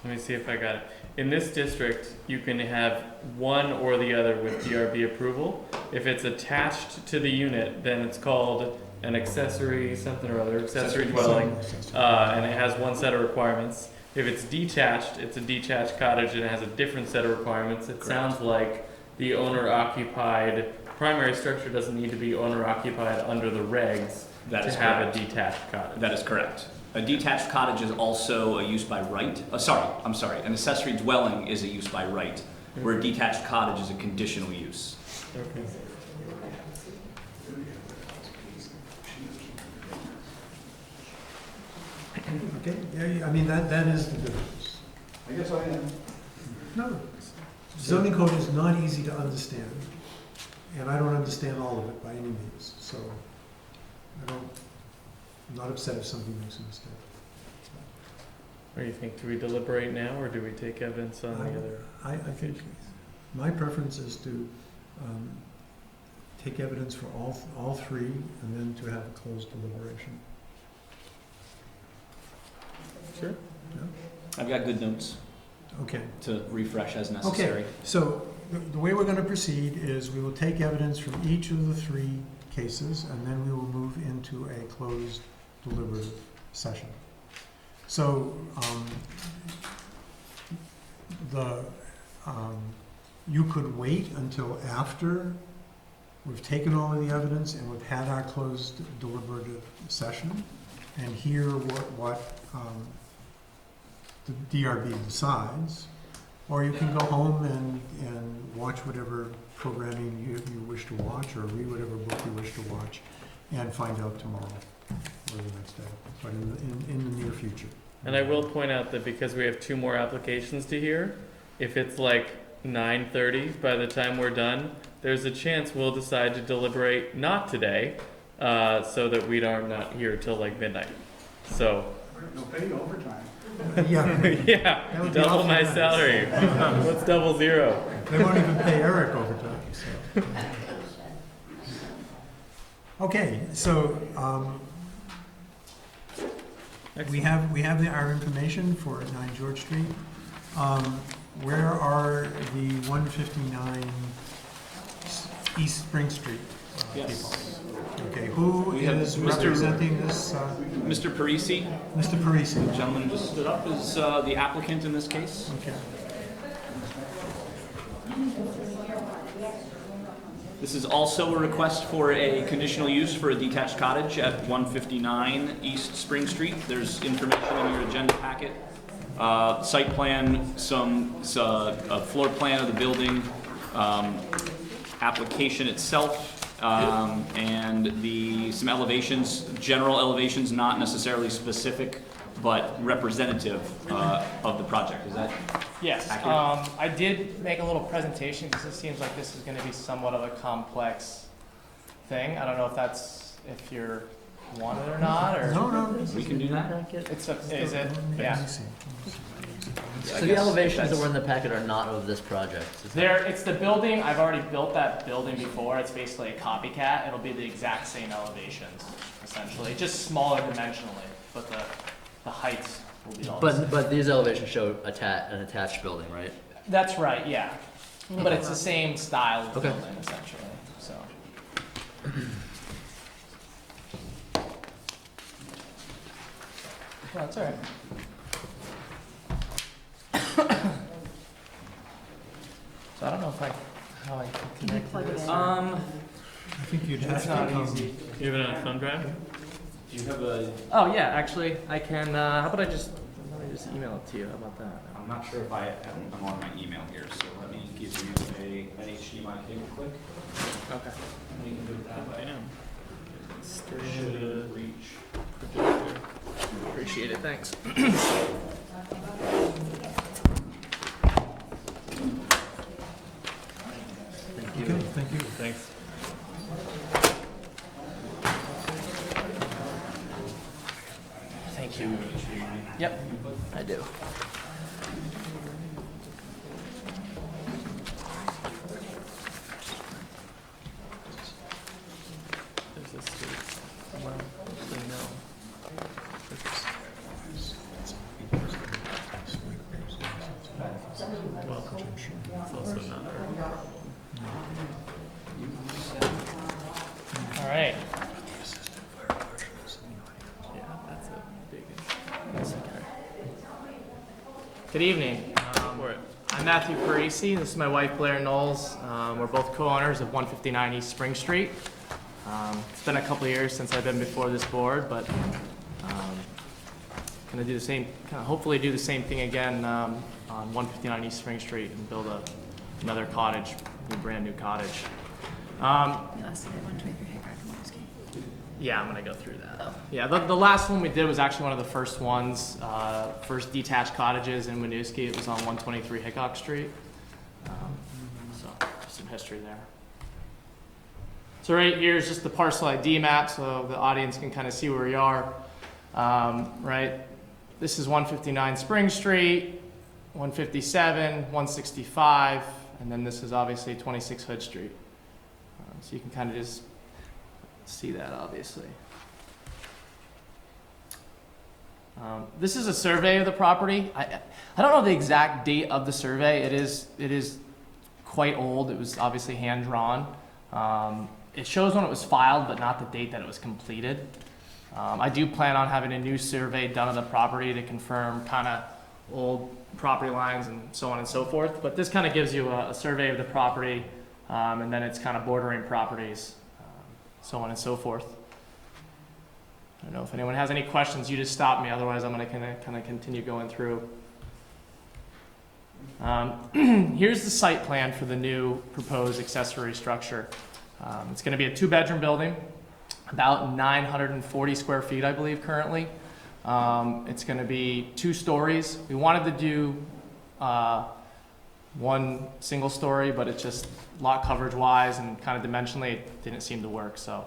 let me see if I got it. In this district, you can have one or the other with DRB approval. If it's attached to the unit, then it's called an accessory something or other, accessory dwelling, and it has one set of requirements. If it's detached, it's a detached cottage and it has a different set of requirements. It sounds like the owner-occupied primary structure doesn't need to be owner-occupied under the regs That to is have correct. a detached cottage. That is correct. A detached cottage is also a use by right. I'm sorry. An accessory dwelling is a use by right, where a detached cottage is a conditional use. Okay. Okay, yeah, I mean, that is the difference. I guess I am. No, zoning code is not easy to understand, and I don't understand all of it by any means, so I'm not upset if somebody makes a mistake. What do you think? Do we deliberate now or do we take evidence on the other? I think my preference is to take evidence for all three, and then to have a closed deliberation. Sure. I've got good notes Okay. to refresh as necessary. So the way we're going to proceed is we will take evidence from each of the three cases, and then we will move into a closed deliberative session. So you could wait until after we've taken all of the evidence and we've had our closed deliberative session and hear what the DRB decides, or you can go home and watch whatever programming you wish to watch, or read whatever book you wish to watch, and find out tomorrow or the next day, but in the near future. And I will point out that because we have 2 more applications to hear, if it's like 9:30 by the time we're done, there's a chance we'll decide to deliberate not today, so that we are not here till like midnight. So, They'll pay you overtime. Yeah, yeah, That would be double awfully my nice. salary. What's double zero? they won't even pay Eric overtime, so. Okay, so, we have our information for 9 George Street. Where are the 159 East Spring Street Yes. people? Okay, who We have is Mr. representing this, Mr. Parisi, Mr. the Parisi? gentleman who just stood up, is the applicant in this case. Okay. This is also a request for a conditional use for a detached cottage at 159 East Spring Street. There's information in your agenda packet. Site plan, a floor plan of the building, application itself, and some elevations, general elevations, not necessarily specific, but representative of the project. Is that Yes, accurate? I did make a little presentation because it seems like this is going to be somewhat of a complex thing. I don't know if you're want it or not, or No, We can do that. is it? let Yeah. me see. So the elevations that were in the packet are not of this project? is that- It's the building. I've already built that building before. It's basically a copycat. It'll be the exact same elevations, essentially, just smaller dimensionally, but the heights will be all the same. But these elevations show an attached building, right? That's right, yeah. But it's the same style of Okay. building, essentially, so. Well, that's all right. So I don't know how I can connect to this. I think you'd have It's to not come. easy. You have it on a thumb drive? Do you have a? Oh, yeah, actually, I can, how about I just email it to you, how about that? I'm not sure if I'm on my email here, so let me give you an HDMI cable quick. Okay. You can do it that way. Straight Should into reach. the projector. Appreciate it, thanks. Okay, thank you. Thanks. Thank Thank you. Yep, I do. There's this street. Well, actually, no. It's also not our problem. All right. Yeah, that's a big That's okay. Good evening. for it. I'm Matthew Parisi. This is my wife Blair Knowles. We're both co-owners of 159 East Spring Street. It's been a couple of years since I've been before this board, but gonna do the same. Hopefully, do the same thing again on 159 East Spring Street and build another cottage, brand new cottage. Yeah, I'm gonna go through that. Yeah, the last one we did was actually one of the first ones, first detached cottages in Winooski. It was on 123 Hickok Street. So just some history there. So right here is just the parcel ID map, so the audience can kind of see where we are. Right, this is 159 Spring Street, 157, 165, and then this is obviously 26 Hood Street. So you can kind of just see that, obviously. This is a survey of the property. I don't know the exact date of the survey. It is quite old. It was obviously hand drawn. It shows when it was filed, but not the date that it was completed. I do plan on having a new survey done of the property to confirm kind of old property lines and so on and so forth. But this kind of gives you a survey of the property, and then it's kind of bordering properties, so on and so forth. I don't know if anyone has any questions. You just stop me. Otherwise, I'm going to kind of continue going through. Here's the site plan for the new proposed accessory structure. It's going to be a 2-bedroom building, about 940 square feet, I believe, currently. It's going to be 2 stories. We wanted to do one single story, but it's just lot coverage wise and kind of dimensionally, it didn't seem to work. So,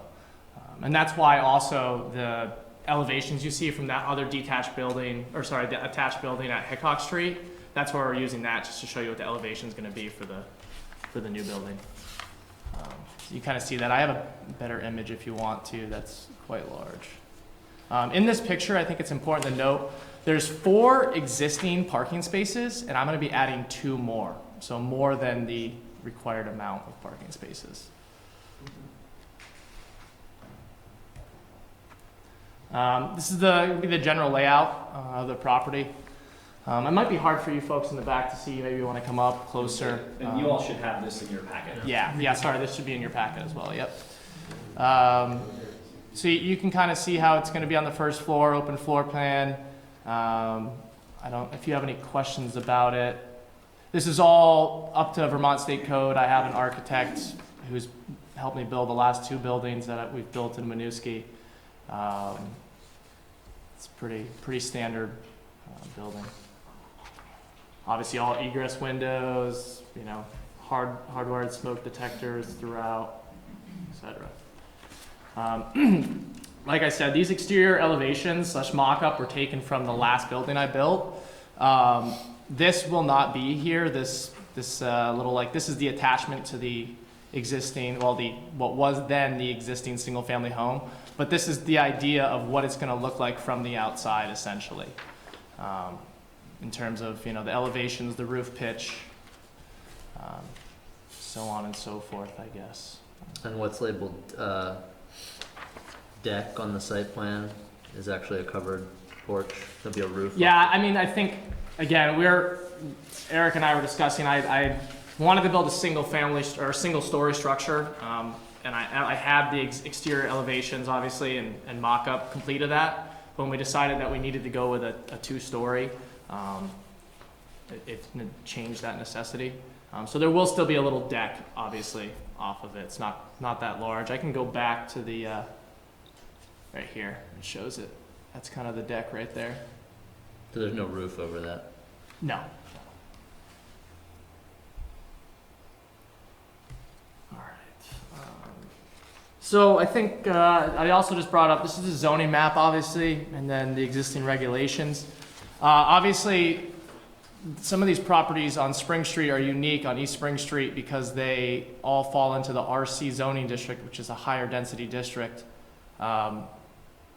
and that's why also the elevations you see from that other detached building, or sorry, the attached building at Hickok Street, that's where we're using that just to show you what the elevation is going to be for the new building. So you kind of see that. I have a better image if you want to. That's quite large. In this picture, I think it's important to note there's 4 existing parking spaces, and I'm going to be adding 2 more, so more than the required amount of parking spaces. This is the general layout of the property. It might be hard for you folks in the back to see. Maybe you want to come up closer. And you all should have this in your packet. Yeah, sorry, this should be in your packet as well, yep. So you can kind of see how it's going to be on the first floor, open floor plan. If you have any questions about it. This is all up to Vermont State Code. I have an architect who's helped me build the last 2 buildings that we've built in Winooski. It's pretty standard building. Obviously, all egress windows, hardwired smoke detectors throughout, etc. Like I said, these exterior elevations / mock-up were taken from the last building I built. This will not be here. This is the attachment to the existing, what was then the existing single-family home. But this is the idea of what it's going to look like from the outside, essentially, in terms of the elevations, the roof pitch, so on and so forth, I guess. And what's labeled deck on the site plan is actually a covered porch. There'll be a roof. Yeah, I mean, I think, again, Eric and I were discussing, I wanted to build a single story structure, and I had the exterior elevations, obviously, and mock-up complete of that. But when we decided that we needed to go with a 2-story, it changed that necessity. So there will still be a little deck, obviously, off of it. It's not that large. I can go back to the, right here. It shows it. That's kind of the deck right there. So there's no roof over that? No. All right. So I think I also just brought up, this is a zoning map, obviously, and then the existing regulations. Obviously, some of these properties on Spring Street are unique on East Spring Street because they all fall into the RC zoning district, which is a higher density district. But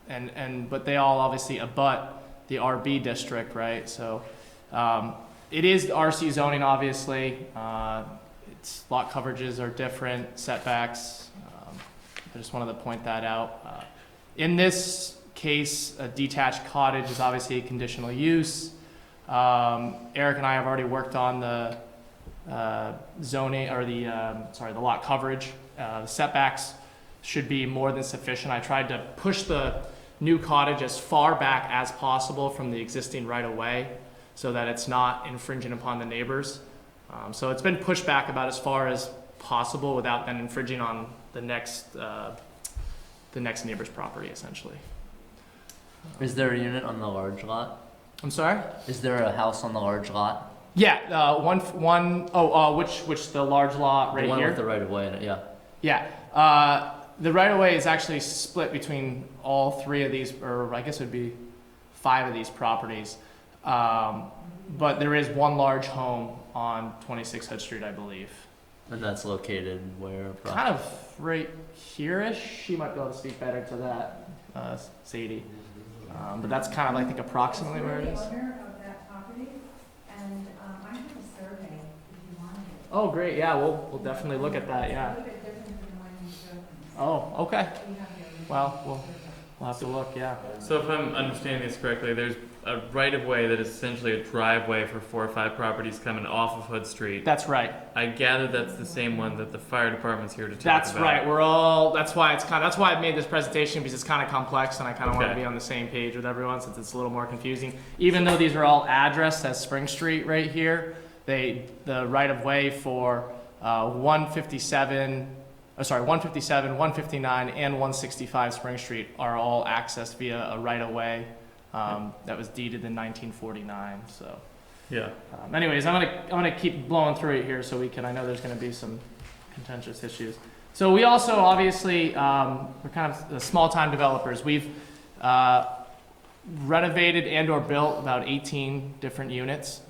they all obviously abut the RB district, right? So it is RC zoning, obviously. Its lot coverages are different, setbacks. I just wanted to point that out. In this case, a detached cottage is obviously a conditional use. Eric and I have already worked on the zoning, or the lot coverage. The setbacks should be more than sufficient. I tried to push the new cottage as far back as possible from the existing right-of-way so that it's not infringing upon the neighbors. So it's been pushed back about as far as possible without then infringing on the next neighbor's property, essentially. Is there a unit on the large lot? I'm sorry? Is there a house on the large lot? Yeah, which the large lot right The one here? with the right of way in it, yeah. Yeah, the right-of-way is actually split between all three of these, or I guess it would be 5 of these properties. But there is one large home on 26 Hood Street, I believe. And that's located where? Kind of right here-ish. She might be able to speak better to that, Sadie. But that's kind of, I think, approximately where it is. Oh, great, yeah, we'll definitely look at that, yeah. Oh, okay. Well, we'll have to look, yeah. So if I'm understanding this correctly, there's a right-of-way that is essentially a driveway for 4 or 5 properties coming off of Hood Street. That's right. I gather that's the same one that the fire department's here to talk That's about. right. That's why I made this presentation, because it's kind of complex and I kind of want to Okay. be on the same page with everyone since it's a little more confusing. Even though these are all addressed as Spring Street right here, the right of way for 157, 159, and 165 Spring Street are all accessed via a right of way that was deeded in 1949. So. Yeah. Anyways, I'm gonna keep blowing through it here so we can. I know there's gonna be some contentious issues. So we also obviously we're kind of small-time developers. We've renovated and/or built about 18 different units.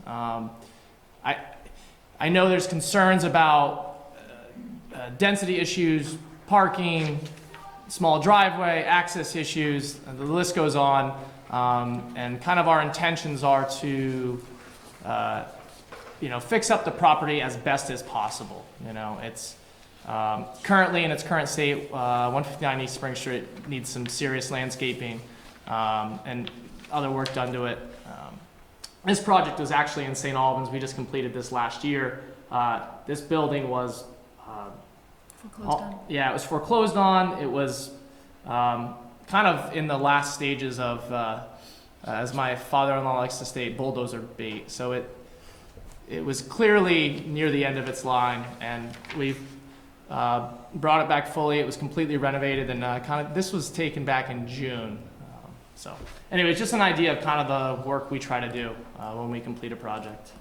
I know there's concerns about density issues, parking, small driveway, access issues, and the list goes on. And kind of our intentions are to fix up the property as best as possible. It's currently in its current state, 159 East Spring Street needs some serious landscaping and other work done to it. This project was actually in St. Albans. We just completed this last year. This building was Foreclosed on. Yeah, it was foreclosed on. It was kind of in the last stages of, as my father-in-law likes to state, bulldozer bait. So it was clearly near the end of its line, and we've brought it back fully. It was completely renovated, and this was taken back in June. So anyway, just an idea of kind of the work we try to do when we complete a project.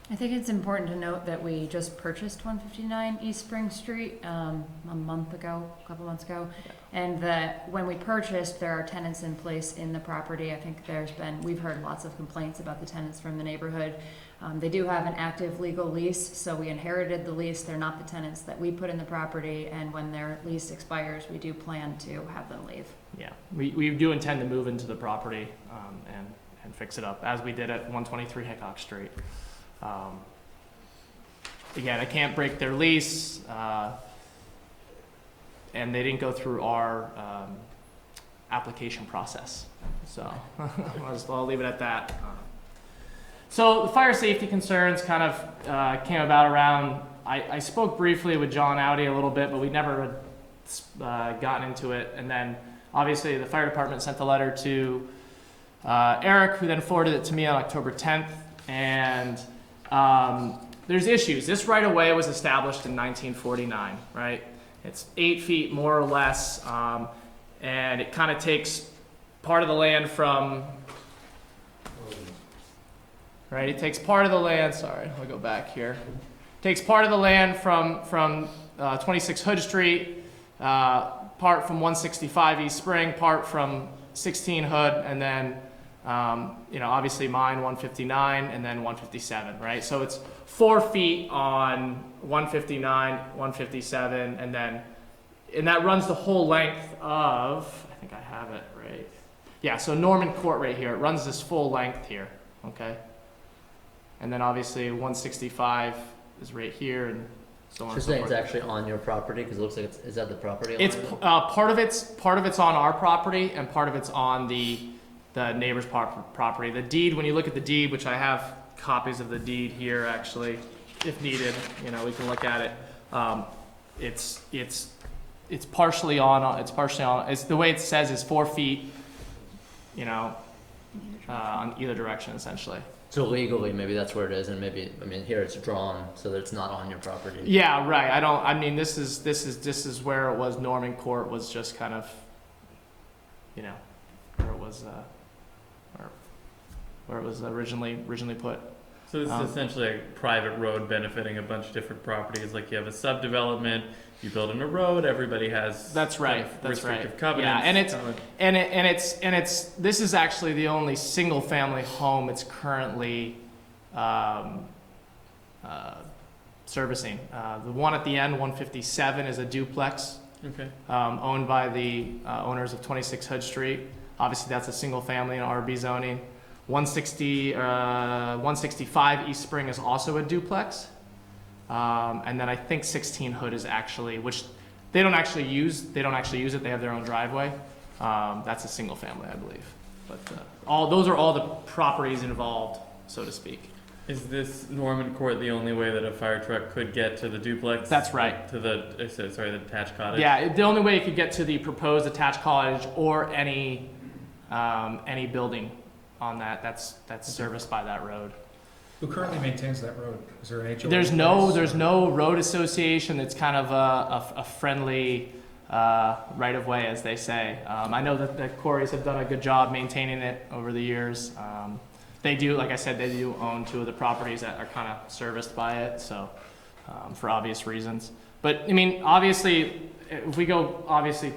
I think it's important to note that we just purchased 159 East Spring Street a couple months ago, and that when we purchased, there are tenants in place in the property. I think we've heard lots of complaints about the tenants from the neighborhood. They do have an active legal lease, so we inherited the lease. They're not the tenants that we put in the property, and when their lease expires, we do plan to have them leave. Yeah, we do intend to move into the property and fix it up, as we did at 123 Hickok Street. Again, I can't break their lease, and they didn't go through our application process. So I'll leave it at that. So the fire safety concerns kind of came about around, I spoke briefly with John Audi a little bit, but we never had gotten into it. And then obviously the fire department sent the letter to Eric, who then forwarded it to me on October 10th. And there's issues. This right of way was established in 1949, right? It's 8 feet more or less, and it kind of takes part of the land from, right? It takes part of the land, sorry, I'll go back here. Takes part of the land from 26 Hood Street, part part from 165 East Spring, part from 16 Hood, and then, obviously mine 159 and then 157, right? So it's 4 feet on 159, 157, and that runs the whole length of, I think I have it right. Yeah, so Norman Court right here, it runs this full length here, okay? And then obviously 165 is right here, and so on So and so saying forth. it's actually on your property, because it looks like is that the property line? It's part of it's on our property, and part of it's on the neighbor's property. The deed, when you look at the deed, which I have copies of the deed here actually, if needed, we can look at it. It's partially on. It's the way it says is 4 feet, on either direction essentially. So legally, maybe that's where it is, and maybe, here it's drawn so that it's not on your property. Yeah, right. This is where it was. Norman Court was just kind of, where it was, where it was originally put. So this is essentially a private road benefiting a bunch of different properties. Like you have a subdevelopment, you build in a road, everybody has. That's right. kind of That's right. restrictive covenants. Yeah, and it's this is actually the only single family home it's currently servicing. The one at the end, 157, is a duplex Okay. owned by the owners of 26 Hood Street. Obviously, that's a single family in RB zoning. 165 East Spring is also a duplex. And then I think 16 Hood is actually, which they don't actually use it. They have their own driveway. That's a single family, I believe. But those are all the properties involved, so to speak. Is this Norman Court the only way that a fire truck could get to the duplex? That's right. To the detached cottage? Yeah, the only way it could get to the proposed attached cottage or any building on that's serviced by that road. Who currently maintains that road? Is there an HOA? There's no road association. It's kind of a friendly right of way, as they say. I know that the quarries have done a good job maintaining it over the years. They do, like I said, they do own 2 of the properties that are kind of serviced by it, so for obvious reasons. But obviously, if we go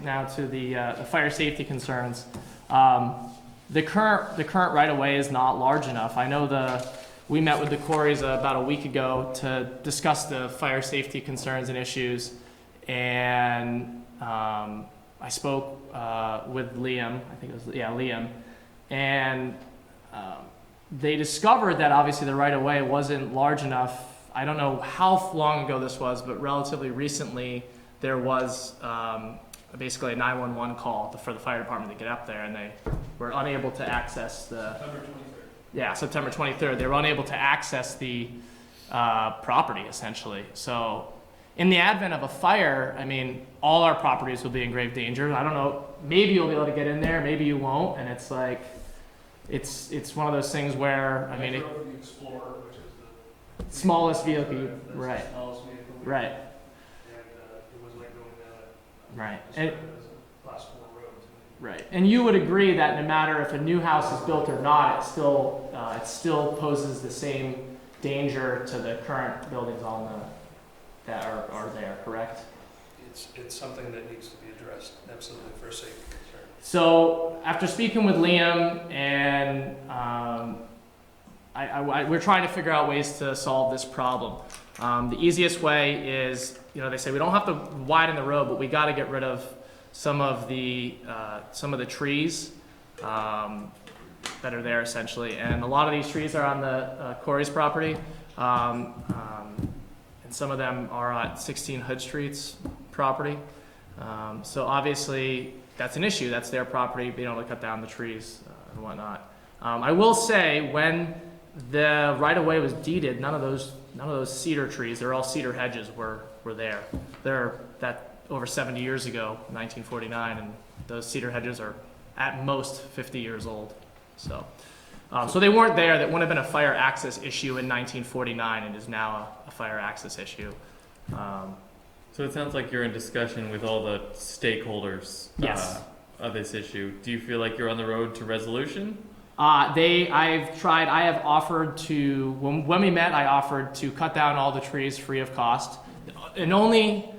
now to the fire safety concerns, the current right of way is not large enough. I know we met with the quarries about a week ago to discuss the fire safety concerns and issues, and I spoke with Liam, Liam, and they discovered that obviously the right-of-way wasn't large enough. I don't know how long ago this was, but relatively recently there was basically a 911 call for the fire department to get up there, and they were unable to access September 23rd. They were unable to access the property, essentially. So in the advent of a fire, all our properties will be in grave danger. I don't know, maybe you'll be able to get in there, maybe you won't, and it's like, it's one of those things where, I drove the Explorer, which is the smallest vehicle, right, smallest vehicle. right, And it was like going down right. a class 4 road. Right, and you would agree that no matter if a new house is built or not, it still poses the same danger to the current buildings that are there, correct? It's something that needs to be addressed, absolutely, for a safety concern. So after speaking with Liam, and we're trying to figure out ways to solve this problem. The easiest way is, they say we don't have to widen the road, but we got to get rid of some of the trees that are there essentially, and a lot of these trees are on the quarry's property, and some of them are on 16 Hood Street's property. So obviously that's an issue. That's their property, being able to cut down the trees and whatnot. I will say when the right-of-way was deeded, none of those cedar trees, they're all cedar hedges, were there. They're over 70 years ago, 1949, and those cedar hedges are at most 50 years old. So they weren't there. That wouldn't have been a fire access issue in 1949, and is now a fire access issue. So it sounds like you're in discussion with all the stakeholders Yes. Of this issue. Do you feel like you're on the road to resolution? I have offered to, when we met, I offered to cut down all the trees free of cost, and only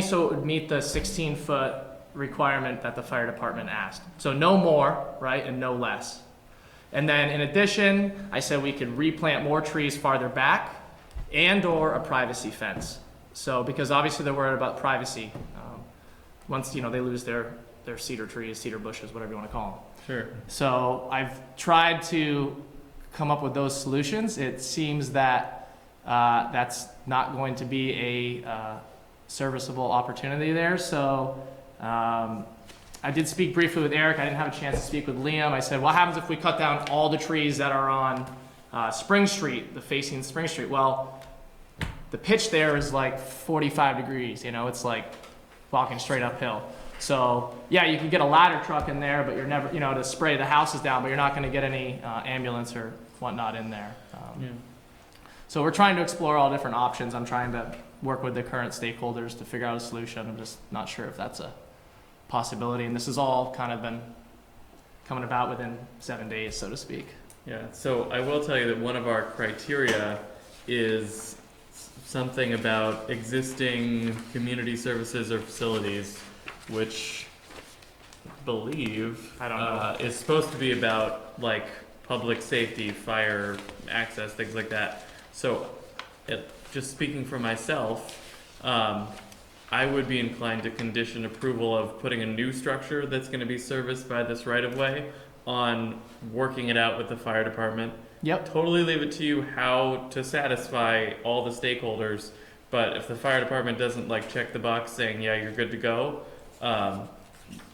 so it would meet the 16-foot requirement that the fire department asked. So no more, right, and no less. And then in addition, I said we could replant more trees farther back and/or a privacy fence. So, because obviously they're worried about privacy. Once, they lose their cedar trees, cedar bushes, whatever you want to call them. Sure. So I've tried to come up with those solutions. It seems that that's not going to be a serviceable opportunity there. So I did speak briefly with Eric. I didn't have a chance to speak with Liam. I said, what happens if we cut down all the trees that are on Spring Street, facing Spring Street? Well, the pitch there is like 45 degrees. It's like walking straight uphill. So yeah, you can get a ladder truck in there, but you're never, to spray the houses down, but you're not going to get any ambulance or whatnot in there. Yeah. So we're trying to explore all different options. I'm trying to work with the current stakeholders to figure out a solution. I'm just not sure if that's a possibility. And this has all kind of been coming about within 7 days, so to speak. Yeah, so I will tell you that one of our criteria is something about existing community services or facilities, which I believe I don't know. is supposed to be about like public safety, fire, access, things like that. So, just speaking for myself, I would be inclined to condition approval of putting a new structure that's going to be serviced by this right-of-way on working it out with the fire department. Yep. Totally leave it to you how to satisfy all the stakeholders, but if the fire department doesn't check the box saying, yeah, you're good to go,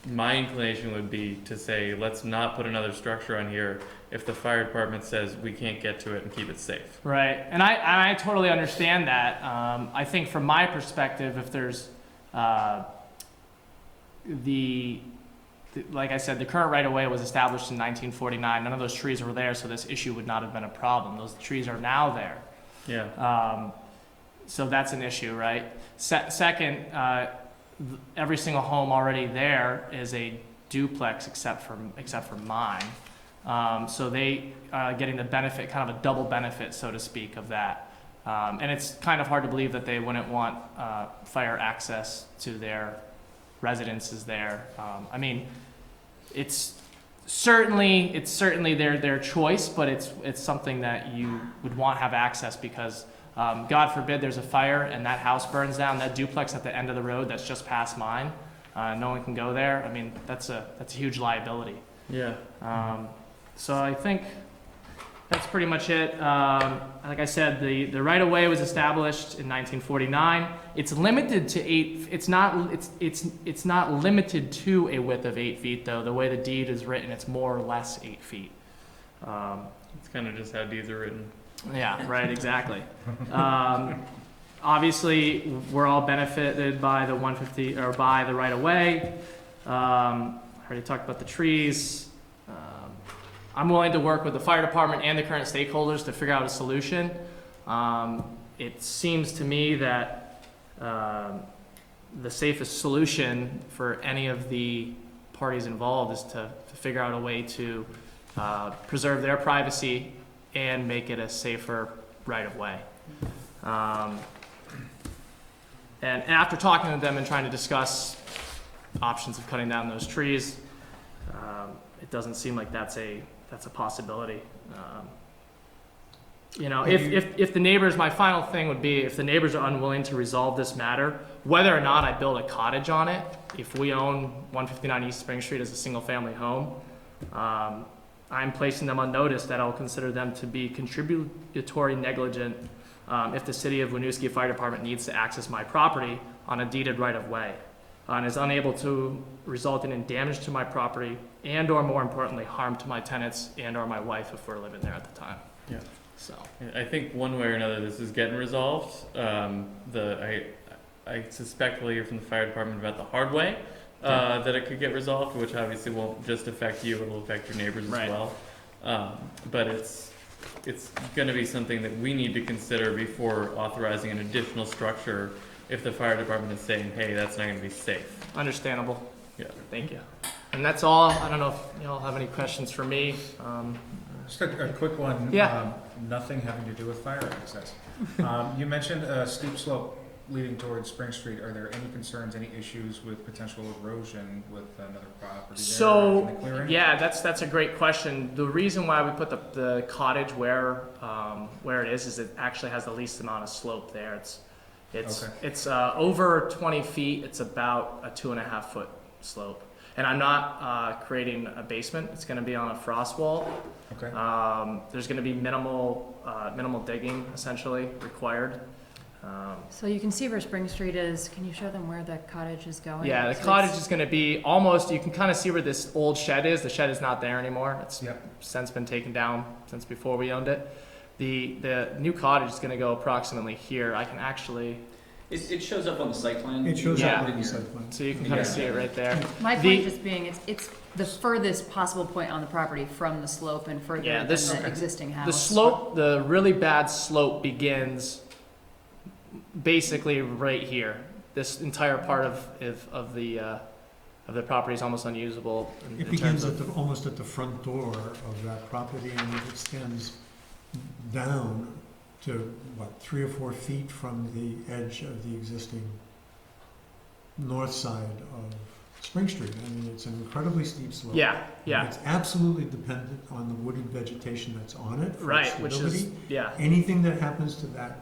my inclination would be to say, let's not put another structure on here if the fire department says we can't get to it and keep it safe. Right, and I totally understand that. I think from my perspective, if there's like I said, the current right-of-way was established in 1949. None of those trees were there, so this issue would not have been a problem. Those trees are now there. Yeah. So that's an issue, right? Second, every single home already there is a duplex except for mine. So they are getting the benefit, kind of a double benefit, so to speak, of that. And it's kind of hard to believe that they wouldn't want fire access to their residences there. I mean, it's certainly their choice, but it's something that you would want to have access because God forbid there's a fire and that house burns down, that duplex at the end of the road that's just past mine, no one can go there. I mean, that's a huge liability. Yeah. So I think that's pretty much it. Like I said, the right-of-way was established in 1949. It's limited to 8. It's not limited to a width of 8 feet though. The way the deed is written, it's more or less 8 feet. It's kind of just how deeds are written. Yeah, right, exactly. Obviously, we're all benefited by the 150 or by the right-of-way. I already talked about the trees. I'm willing to work with the fire department and the current stakeholders to figure out a solution. It seems to me that the safest solution for any of the parties involved is to figure out a way to preserve their privacy and make it a safer right-of-way. And after talking to them and trying to discuss options of cutting down those trees, it doesn't seem like that's a possibility. If the neighbors, my final thing would be if the neighbors are unwilling to resolve this matter, whether or not I build a cottage on it, if we own 159 East Spring Street as a single family home, I'm placing them on notice that I'll consider them to be contributory negligent if the city of Winooski Fire Department needs to access my property on a deeded right-of-way and is unable to result in damage to my property and or more importantly harm to my tenants and or my wife if we're living there at the time. Yeah. So I think one way or another this is getting resolved. I suspect we'll hear from the fire department about the hard way that it could get resolved, which obviously won't just affect you, it'll affect your neighbors as well. But it's going to be something that we need to consider before authorizing an additional structure if the fire department is saying, hey, that's not going to be safe. Understandable. Yeah. Thank you. And that's all. I don't know if you all have any questions for me. Just a quick one. Yeah. Nothing having to do with fire access. You mentioned a steep slope leading towards Spring Street, are there any concerns, any issues with potential erosion with another property there? So, in the clearing? yeah, that's a great question. The reason why we put the cottage where it is it actually has the least amount of slope there. It's over 20 feet. It's about a 2.5 foot slope. And I'm not creating a basement. It's going to be on a frost wall. Okay. There's going to be minimal digging essentially required. So you can see where Spring Street is. Can you show them where the cottage is going? Yeah, the So cottage it's- is going to be almost, you can kind of see where this old shed is. The shed is not there anymore. It's since been taken down since before we owned it. The new cottage is going to go approximately here. I can actually, It shows up on the site plan. It shows Yeah. up on the site plan. so you can kind of see it right there. My The- point just being, it's the furthest possible point on the property from the slope and further Yeah, than this- the existing house. The slope, the really bad slope begins basically right here. This entire part of the property is almost unusable in It terms begins of. almost at the front door of that property and it extends down to, 3 or 4 feet from the edge of the existing north side of Spring Street. I mean, it's an incredibly steep slope. Yeah, yeah, It's absolutely dependent on the wooded vegetation that's on it for its right, which stability. is, yeah, Anything that happens to that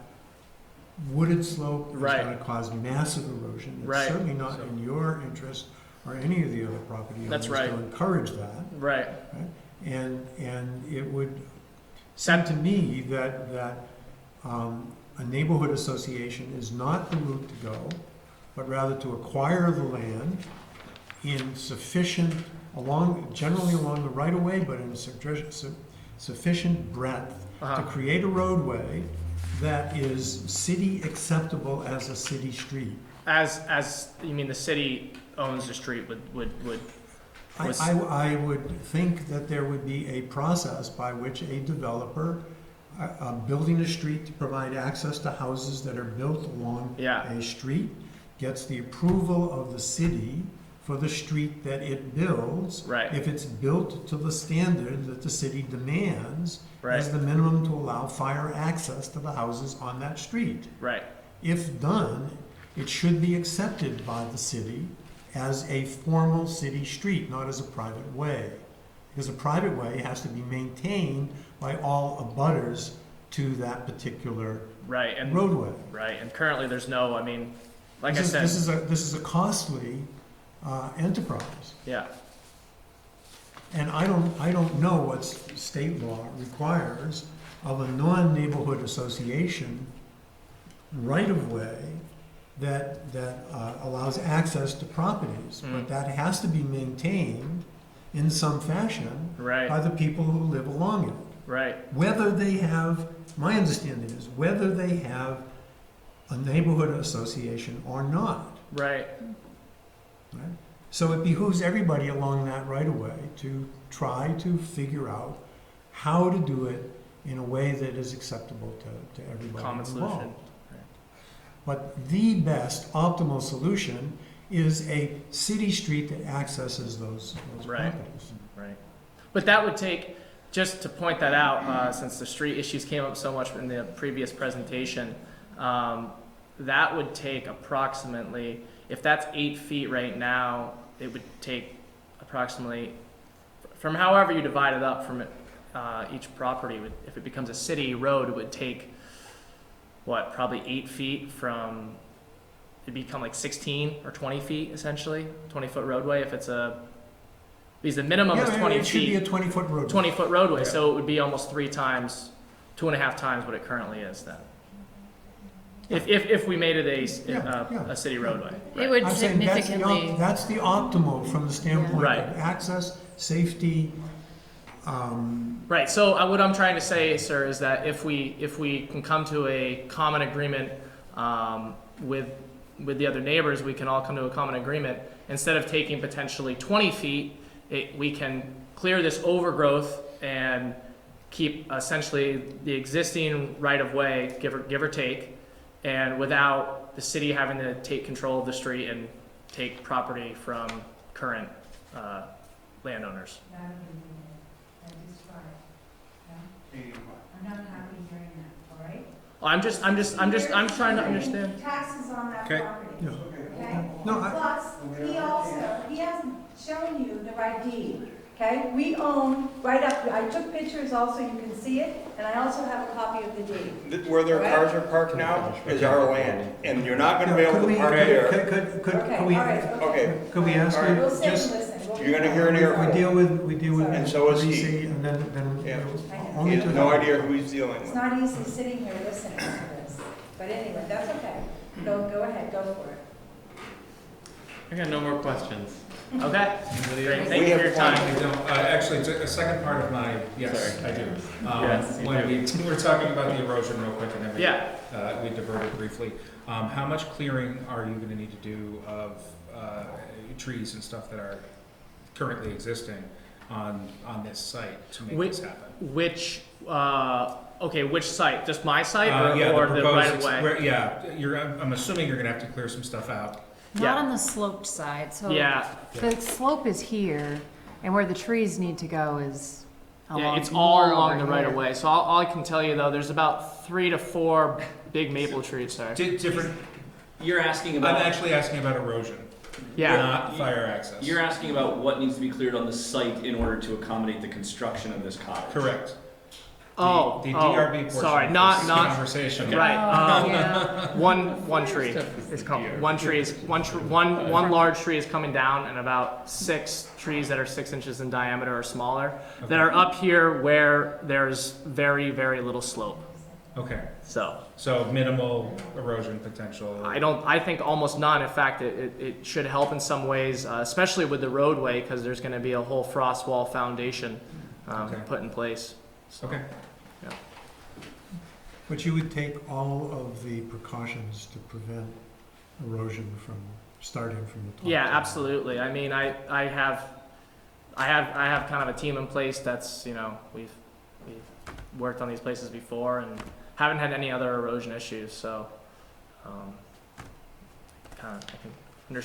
wooded slope is Right. going to cause massive erosion. It's Right. certainly not in your interest or any of the other property That's owners right. to encourage that. right. And it would seem to me that a neighborhood association is not the route to go, but rather to acquire the land in sufficient, generally along the right-of-way, but in sufficient breadth to create a roadway that is city acceptable as a city street. As you mean the city owns the street would I would think that there would be a process by which a developer, building a street to provide access to houses that are built along a street, gets the approval of the city for the street that it builds. Right. If it's built to the standard that the city demands Right. as the minimum to allow fire access to the houses on that street. right. If done, it should be accepted by the city as a formal city street, not as a private way. Because a private way has to be maintained by all abutters to that particular Right, and roadway. right, and currently there's no. I mean, like I said, This is a costly enterprise. yeah, And I don't know what state law requires of a non-neighborhood association right-of-way that allows access to properties. But that has to be maintained in some fashion right, by the people who live along it. right, Whether they have, my understanding is, whether they have a neighborhood association or not. right. Right? So it behooves everybody along that right-of-way to try to figure out how to do it in a way that is acceptable to everybody Common involved. solution. But the best optimal solution is a city street that accesses those Right. properties. Right. But that would take, just to point that out, since the street issues came up so much in the previous presentation, that would take approximately, if that's 8 feet right now, it would take approximately, from however you divide it up from each property, if it becomes a city road, it would take, probably 8 feet from, it'd become like 16 or 20 feet essentially, 20-foot roadway if it's because the minimum is 20 it should be a feet, 20-foot road. 20-foot roadway, Yeah. so it would be almost 2.5 times what it currently is then. If we made it a city roadway. It would I'm saying significantly, that's the optimal from the standpoint Right. of access, safety. Right, so what I'm trying to say, sir, is that if we can come to a common agreement with the other neighbors, we can all come to a common agreement. Instead of taking potentially 20 feet, we can clear this overgrowth and keep essentially the existing right-of-way, give or take, and without the city having to take control of the street and take property from current landowners. I'm not happy hearing that, all right? I'm trying to understand. Taxes on that property, okay? No, Plus, he hasn't shown you the right deed, okay? We own right up, I took pictures also, you can see it, and I also have a copy of the deed. Where their cars are parked now is our land, and you're not gonna be able to park there. Could we, Okay, could we ask you, We'll sit and just, listen. you're gonna hear an earful. we deal with. And so is he. VC, and then, Yeah. only He has to no that. idea who he's dealing It's with. not easy sitting here listening to this, but anyway, that's okay. Go ahead, go for it. I got no more questions. Okay. Great. Thank We you have for your time. Actually, it's a second part of my, yes, Sorry. I do. Yes, you When do. we were talking about the erosion real quick and everything. Yeah. We diverted briefly. How much clearing are you gonna need to do of, trees and stuff that are currently existing on this site to make Wait. this happen? Which which site? Just my site Yeah, or the proposed right of way? Yeah, I'm assuming you're gonna have to clear some stuff out. Not Yeah. on the sloped side, so Yeah. the slope is here, and where the trees need to go is Yeah, it's more all over along the right here. of way. So all I can tell you though, there's about 3 to 4 big maple trees there. Different, You're asking I'm about, actually asking about erosion, Yeah. not fire access. you're asking about what needs to be cleared on the site in order to accommodate the construction of this cottage. Correct. Oh, The oh, DRB portion sorry, of not this not conversation. right. Yeah. One tree is coming. One large tree is coming down, and about 6 trees that are 6 inches in diameter or smaller that are up here where there's very little slope. Okay, So so minimal erosion potential. I think almost none. In fact, it should help in some ways, especially with the roadway, because there's going to be a whole frost wall foundation Okay. put in place. So, Okay. Yeah. But you would take all of the precautions to prevent erosion from starting from the top. Yeah, to the absolutely. I mean, I have kind of a team in place that's, we've worked on these places before and haven't had any other erosion issues. So,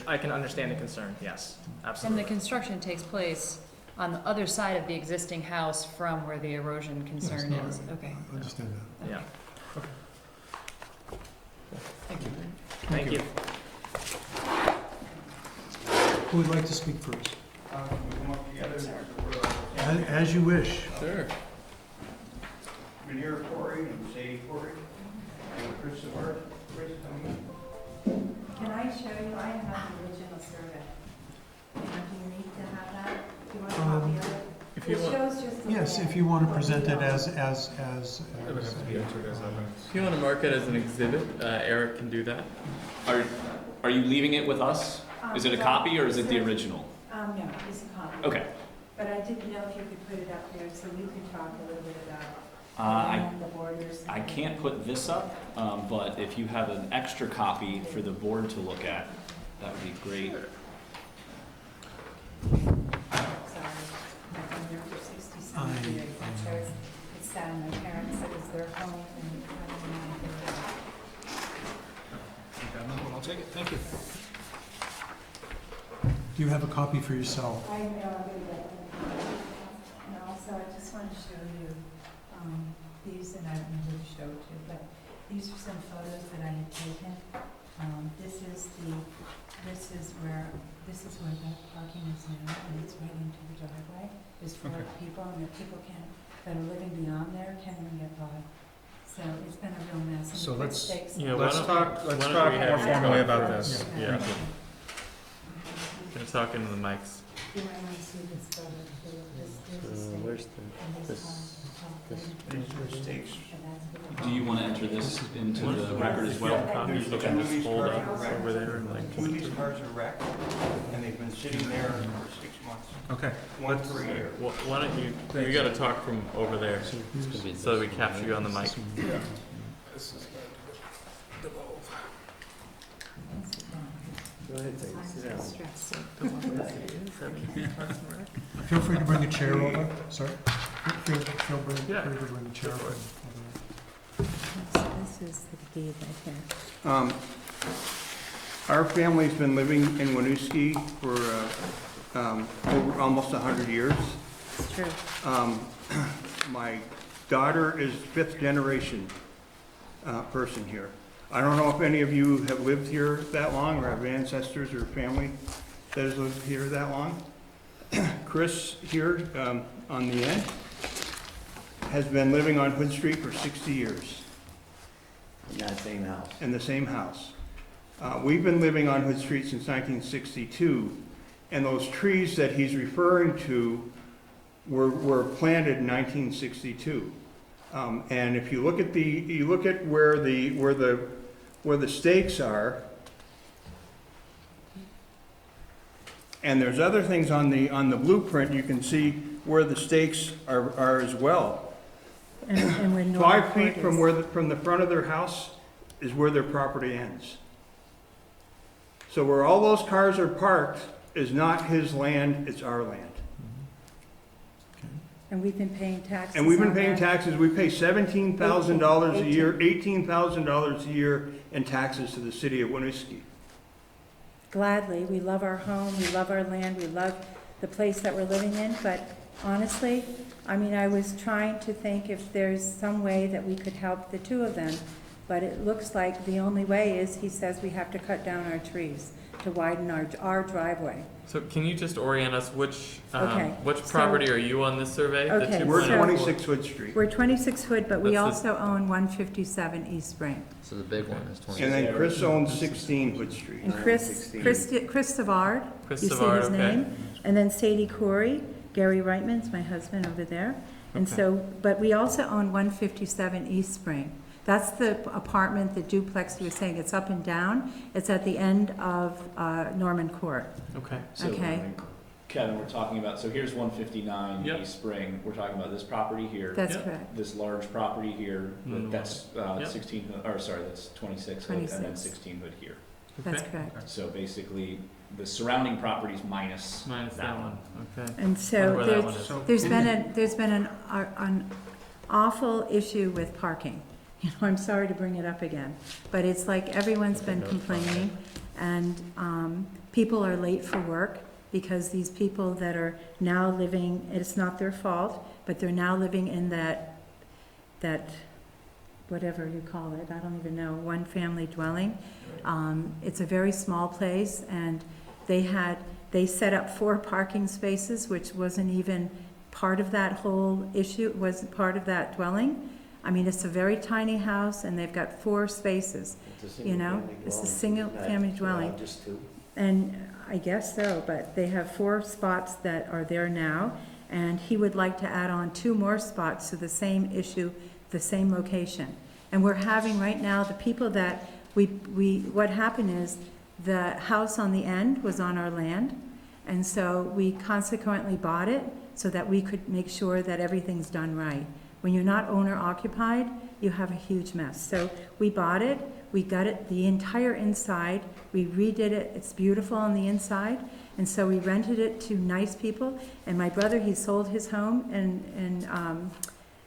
I can understand the concern. Yes, And absolutely. the construction takes place on the other side of the existing house from where the erosion concern not- is. Okay. I understand that. Yeah. Thank you. Thank you. Who would like to speak first? As you wish. Sure. Veneer Corey and Sadie Corey and Christopher. Can I show you, I have the original survey. Do you need to have that? Do you want a copy of it? If It you want, shows just the Yes, land. if you want to present it as It a would have to be entered as evidence. if you want to mark it as an exhibit, Eric can do that. Are you leaving it with us? Is it a copy or is it the original? No, it's a copy. Okay. But I didn't know if you could put it up there so you could talk a little bit about the borders. I can't put this up, but if you have an extra copy for the board to look at, that would be great. Sorry, I've been there for 60-some years. And so it's sad, my parents, it was their home and I don't know. I'll take it, thank you. Do you have a copy for yourself? I know, I'm gonna get them. And also, I just want to show you, these, and I don't know who to show it to, but these are some photos that I had taken. This is where the parking is now, and it's right into the driveway. There's 4 people, and the people that are living beyond there can't even get by. So it's been a real mess. and So the let's- stakes- Yeah, Let's talk why don't we more have- formally about this. Yeah. Gonna talk into the mics. You might want to see this photo, too. There's a stake, Where's and this one, the top there. And that's Do you want to enter this into the record as well? Copies, you can just fold up over there and like. Two of these cars are wrecked, and they've been sitting there for 6 months, Okay. one per year. Why don't you gotta talk from over there, so that we capture you on the mic. This is Feel free to bring a chair over. Sorry? Feel free to bring a chair over. This is the deed right here. Our family's been living in Winooski for over almost 100 years. It's true. My daughter is 5th generation. person here. I don't know if any of you have lived here that long or have ancestors or family that has lived here that long. Chris here on the end has been living on Hood Street for 60 years. In that same house. In the same house. We've been living on Hood Street since 1962, and those trees that he's referring to were planted in 1962. And if you look at where the stakes are, and there's other things on the blueprint, you can see where the stakes are as well. And where Norman 5 feet Court is. from the front of their house is where their property ends. So where all those cars are parked is not his land, it's our land. And we've been paying taxes And we've been on paying that. taxes, we pay $17,000 a year, $18,000 a year in taxes to the city of Winooski. Gladly, we love our home, we love our land, we love the place that we're living in, but honestly, I mean, I was trying to think if there's some way that we could help the two of them, but it looks like the only way is, he says we have to cut down our trees to widen our driveway. So can you just orient us, which Okay, so- property are you on this survey? that Okay, you We're pointed so- out? 26 Hood Street. We're 26 Hood, but we That's the- also own 157 East Spring. So the big one is 20. And then Chris owns 16 Hood Street. And Chris Savard, Chris you see Savard, his okay. name? And then Sadie Corey, Gary Reitman's my husband over there. And Okay. so, but we also own 157 East Spring. That's the apartment, the duplex you were saying, it's up and down. It's at the end of Norman Court. Okay. So, Okay. Kevin, we're talking about, so here's 159 Yep. East Spring. We're talking about this property here. That's Yep. correct. This large property here, Mm. that's Yep. 16, or sorry, that's 26 Hood, and then 26. 16 Hood here. That's Okay. correct. So basically, the surrounding properties minus Minus that one, okay. And Wonder so where that one is. there's been an awful issue with parking. You know, I'm sorry to bring it up again, but it's like everyone's been complaining, and people are late for work because these people that are now living, it's not their fault, but they're now living in that whatever you call it, I don't even know, one-family dwelling. It's a very small place, and they set up 4 parking spaces, which wasn't even part of that whole issue, wasn't part of that dwelling. I mean, it's a very tiny house, and they've got 4 spaces, you know? It's a single-family dwelling. And I guess so, but they have 4 spots that are there now, and he would like to add on 2 more spots to the same issue, the same location. And we're having right now, the people that what happened is, the house on the end was on our land, and so we consequently bought it so that we could make sure that everything's done right. When you're not owner occupied, you have a huge mess. So we bought it, we got it, the entire inside, we redid it, it's beautiful on the inside, and so we rented it to nice people. And my brother, he sold his home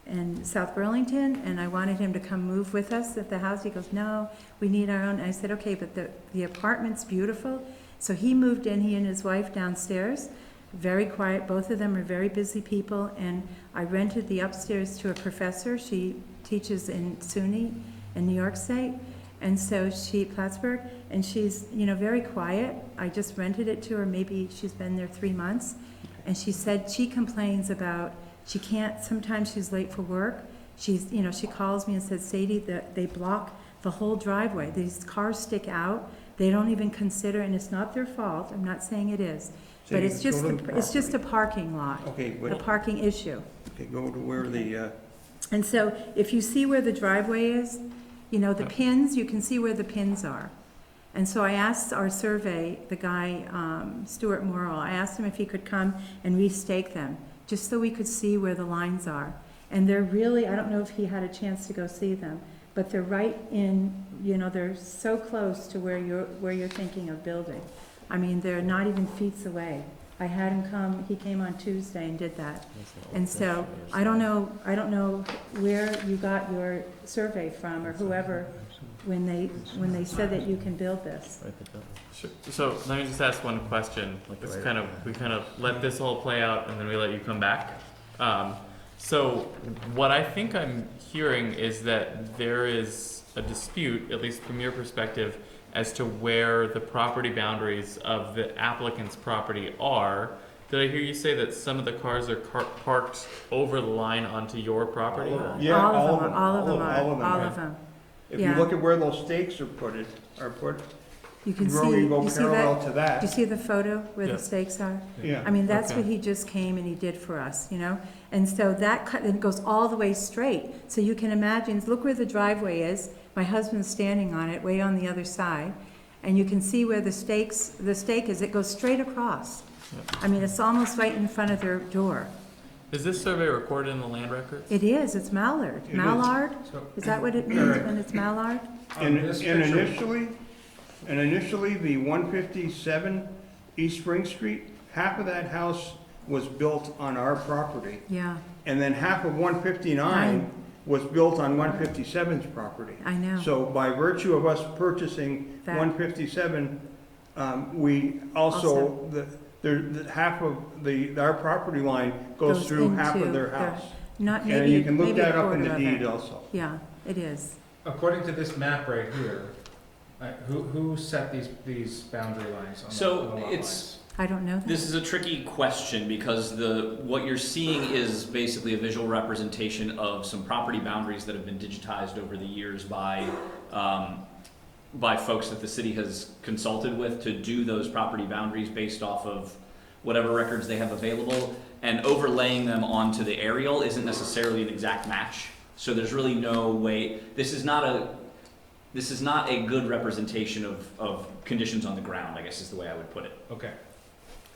in South Burlington, and I wanted him to come move with us at the house. He goes, no, we need our own. I said, okay, but the apartment's beautiful. So he moved in, he and his wife downstairs, very quiet. Both of them are very busy people, and I rented the upstairs to a professor. She teaches in SUNY in New York State, and so Plattsburgh, and she's, you know, very quiet. I just rented it to her. Maybe she's been there 3 months, and she said she complains about, she can't, sometimes she's late for work. She's, you know, she calls me and says, Sadie, they block the whole driveway. These cars stick out. They don't even consider, and it's not their fault. I'm not saying it is. But it's just a parking lot, Okay, a parking issue. okay, go to where the, And so if you see where the driveway is, you know, the pins, you can see where the pins are. And so I asked our survey, the guy, Stuart Morrill, I asked him if he could come and restake them, just so we could see where the lines are. And they're really, I don't know if he had a chance to go see them, but they're right in, you know, they're so close to where you're thinking of building. I mean, they're not even feet away. I had him come, he came on Tuesday and did that. And so, I don't know where you got your survey from, or whoever, when they said that you can build this. Sure. So let me just ask one question. We kind of let this all play out, and then we let you come back. So what I think I'm hearing is that there is a dispute, at least from your perspective, as to where the property boundaries of the applicant's property are. Did I hear you say that some of the cars are parked over the line onto your property? Yeah, All of them are, all of them. If you look at where those stakes are put, You can road, see, you go you see parallel that, to do that. you see the photo where Yeah. the stakes are? Yeah. I mean, that's Okay. what he just came and he did for us, you know? And so that cut, it goes all the way straight. So you can imagine, look where the driveway is. My husband's standing on it, way on the other side. And you can see where the stake is. It goes straight across. I mean, it's almost right in front of their door. Is this survey recorded in the land records? It is, it's mallard. It is. Mallard? Is that what it means when it's mallard? And initially, the 157 East Spring Street, half of that house was built on our property. Yeah, And then half of 159 was built on 157's property. I know. So by virtue of us purchasing That- 157, we also, half of our property line goes through half of into their house. Not And maybe, you can look maybe a that up in quarter the of deed it. also. Yeah, it is. According to this map right here, who set these boundary lines on So the lot it's- lines? I don't know that. This is a tricky question because what you're seeing is basically a visual representation of some property boundaries that have been digitized over the years by folks that the city has consulted with to do those property boundaries based off of whatever records they have available, and overlaying them onto the aerial isn't necessarily an exact match. So there's really no way. This is not a good representation of conditions on the ground, I guess is the way I would put it. Okay,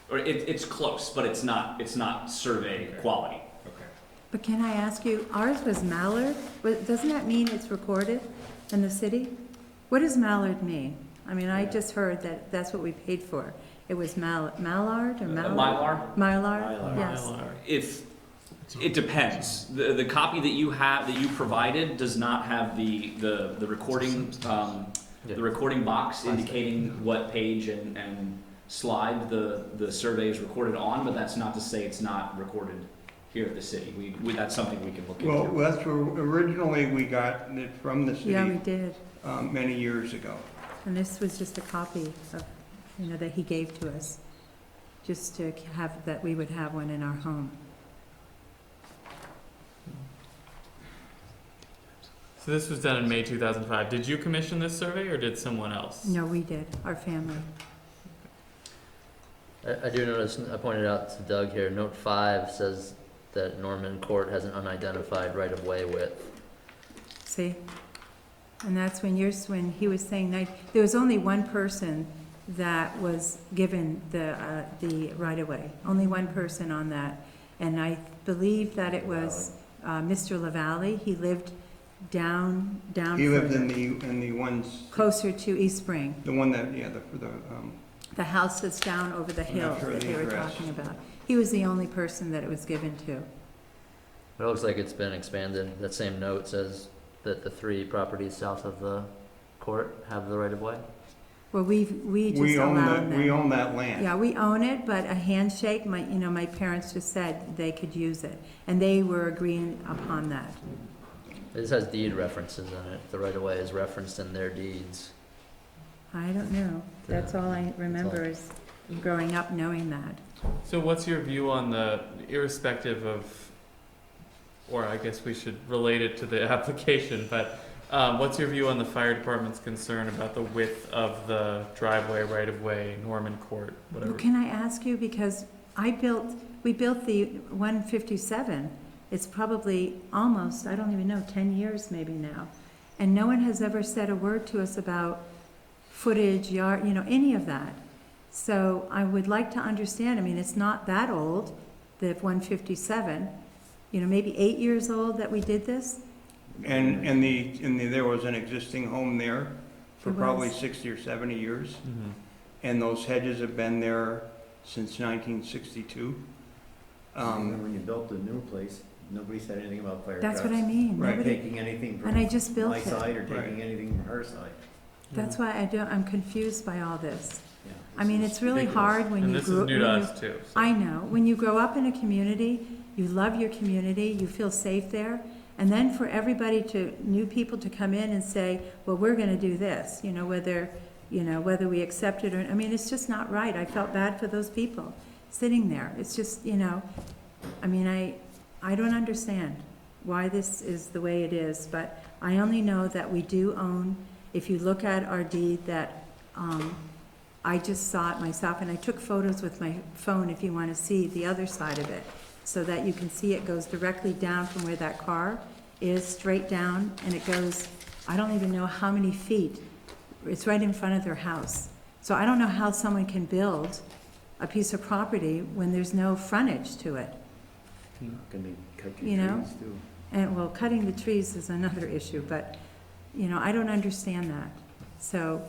Or it's close, but it's not survey quality. okay. But can I ask you, ours was mallard? Doesn't that mean it's recorded in the city? What does mallard mean? I mean, I just heard that that's what we paid for. It was mallard or mallard? Mylar? Mylar, yes. If it depends. The copy that you have that you provided does not have the recording the recording box indicating what page and slide the survey is recorded on, but that's not to say it's not recorded here at the city. That's something we can look into. Well, that's where originally we got it from the Yeah, we city did. many years ago. And this was just a copy of, that he gave to us, just to have, that we would have one in our home. So this was done in May 2005. Did you commission this survey or did someone else? No, we did, our family. I do notice, I pointed out to Doug here, note 5 says that Norman Court has an unidentified right-of-way width. See? And that's when he was saying, there was only one person that was given the right-of-way, only one person on that. And I believe that it was Mr. LaValle. He lived down He lived further, in the ones, closer to East Spring. the one that, yeah, The house that's down over the hill not sure that the they were address. talking about. He was the only person that it was given to. It looks like it's been expanded. That same note says that the 3 properties south of the court have the right-of-way. Well, we just allowed them. we own that land. Yeah, we own it, but a handshake, my parents just said they could use it, and they were agreeing upon that. This has deed references in it. The right-of-way is referenced in their deeds. I don't know. That's all I remember is growing up knowing that. So what's your view on the, irrespective of, or I guess we should relate it to the application, but what's your view on the fire department's concern about the width of the driveway, right-of-way, Norman Court, whatever? Well, can I ask you, because we built the 157, it's probably almost, I don't even know, 10 years maybe now, and no one has ever said a word to us about footage, yard, any of that. So I would like to understand, I mean, it's not that old, the 157, maybe 8 years old that we did this? And there was an existing home there for There probably was. 60 or 70 years. Mhm. And those hedges have been there since 1962. When you built the new place, nobody said anything about fire That's what I trucks. mean. Right. Nobody, Taking anything and I from just built my it. side or Right. taking anything from her side. That's why I'm confused by all this. Yeah, I mean, this it's is really ridiculous. hard when And you this is grew. new to us too. So. I know, when you grow up in a community you love your community, you feel safe there, and then for everybody new people to come in and say, well, we're gonna do this, whether we accept it or, I mean, it's just not right. I felt bad for those people sitting there. It's just, I mean, I don't understand why this is the way it is, but I only know that we do own, if you look at our deed, that, I just saw it myself, and I took photos with my phone if you want to see the other side of it, so that you can see it goes directly down from where that car is, straight down, and it goes, I don't even know how many feet. It's right in front of their house. So I don't know how someone can build a piece of property when there's no frontage to it. Can they cut your You know? trees too? And, well, cutting the trees is another issue, but, I don't understand that. So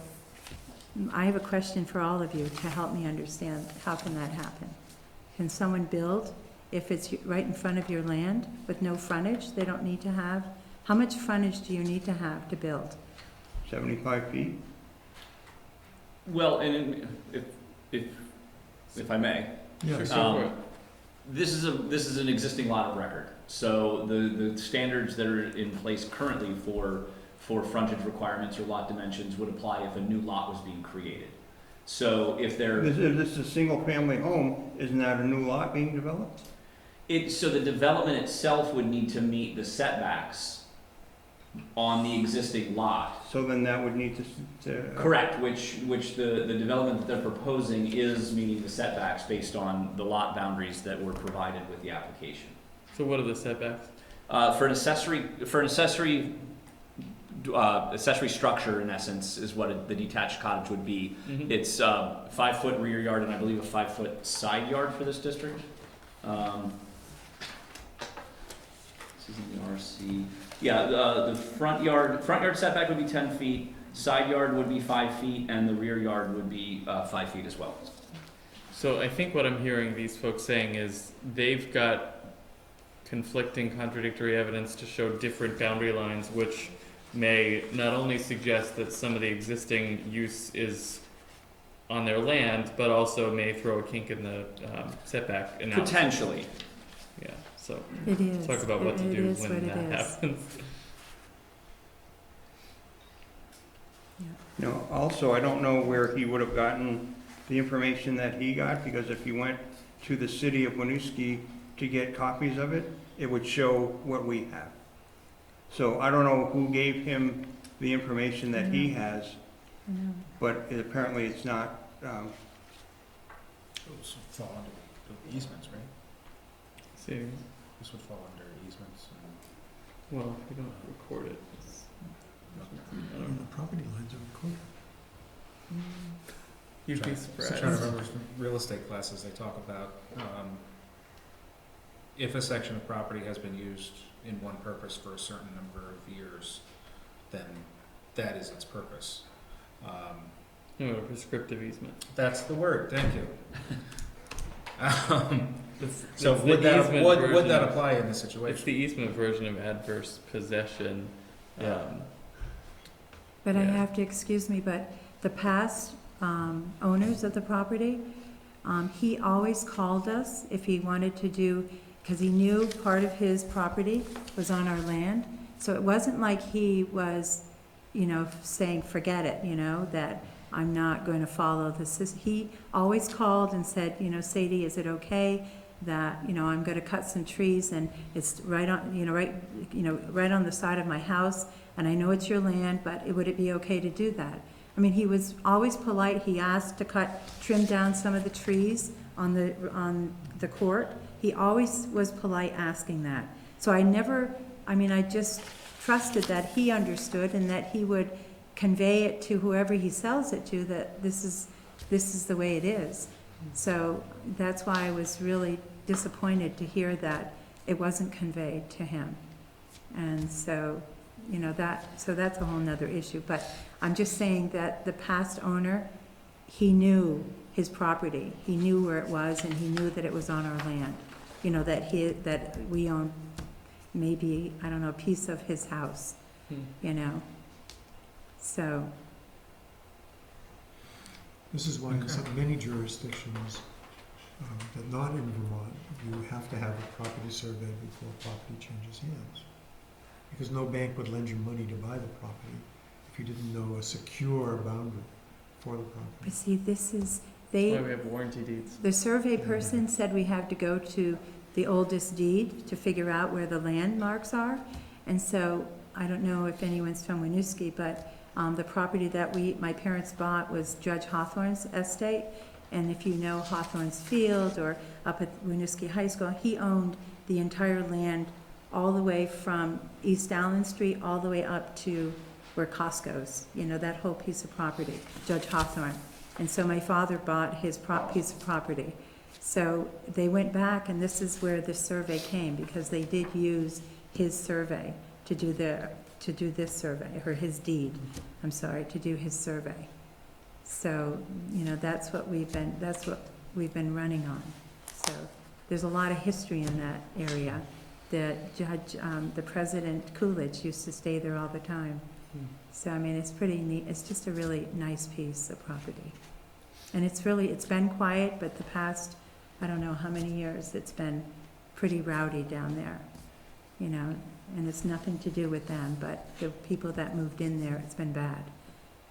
I have a question for all of you to help me understand, how can that happen? Can someone build if it's right in front of your land with no frontage? They don't need to have, how much frontage do you need to have to build? 75 feet? Well, and if I may, Yes. this is an existing lot of record. So the standards that are in place currently for frontage requirements or lot dimensions would apply if a new lot was being created. So if there, If this is a single-family home, isn't that a new lot being developed? so the development itself would need to meet the setbacks on the existing lot. So then that would need to... Correct, which the development that they're proposing is meeting the setbacks based on the lot boundaries that were provided with the application. So what are the setbacks? For an accessory structure, in essence, is what the detached cottage would be. Mhm. It's 5-foot rear yard and I believe a 5-foot side yard for this district. This is in the RC. Yeah, the front yard setback would be 10 feet, side yard would be 5 feet, and the rear yard would be 5 feet as well. So I think what I'm hearing these folks saying is they've got conflicting, contradictory evidence to show different boundary lines, which may not only suggest that some of the existing use is on their land, but also may throw a kink in the setback analysis. Potentially. Yeah, so It is. talk about what to It do is what when it that is. happens. Also, I don't know where he would have gotten the information that he got, because if he went to the city of Winooski to get copies of it, it would show what we have. So I don't know who gave him the information that he has, I know. but apparently it's not, Those fall under the easements, right? See, This would fall under easements and... well, we don't record it. I don't know. The property lines are recorded. You'd be So surprised. trying to remember from real estate classes, they talk about, if a section of property has been used in one purpose for a certain number of years, then that is its purpose. No, a prescriptive easement. That's the word, thank you. So It's the would that, easement would version that of- apply in this It's situation? the easement version of adverse possession. Yeah. But I Yeah. have to, excuse me, but the past owners of the property, he always called us if he wanted to do, because he knew part of his property was on our land. So it wasn't like he was, saying, forget it, that I'm not going to follow this. He always called and said, Sadie, is it okay that, I'm going to cut some trees and it's right on, right on the side of my house, and I know it's your land, but would it be okay to do that? I mean, he was always polite. He asked to trim down some of the trees on the court. He always was polite asking that. So I just trusted that he understood and that he would convey it to whoever he sells it to, that this is the way it is. So that's why I was really disappointed to hear that it wasn't conveyed to him. And so, that's a whole nother issue. But I'm just saying that the past owner, he knew his property. He knew where it was and he knew that it was on our land. That we own maybe, I don't know, a piece of his house, So, This is why in many jurisdictions, that not in Vermont, you have to have a property survey before property changes hands. Because no bank would lend you money to buy the property if you didn't know a secure boundary for the property. But see, this is, That's why they, we have warranty deeds. the survey person said we have to go to the oldest deed to figure out where the landmarks are. And so, I don't know if anyone's from Winooski, but the property that my parents bought was Judge Hawthorne's estate. And if you know Hawthorne's Field or up at Winooski High School, he owned the entire land all the way from East Allen Street all the way up to where Costco's, you know, that whole piece of property, Judge Hawthorne. And so my father bought his piece of property. So they went back, and this is where the survey came, because they did use his survey to do this survey, or his deed, I'm sorry, to do his survey. So, you know, that's what we've been running on. So there's a lot of history in that area. The President Coolidge used to stay there all the time. So, I mean, it's pretty neat. It's just a really nice piece of property. And it's been quiet, but the past, I don't know how many years, it's been pretty rowdy down there, you know, and it's nothing to do with them, but the people that moved in there, it's been bad.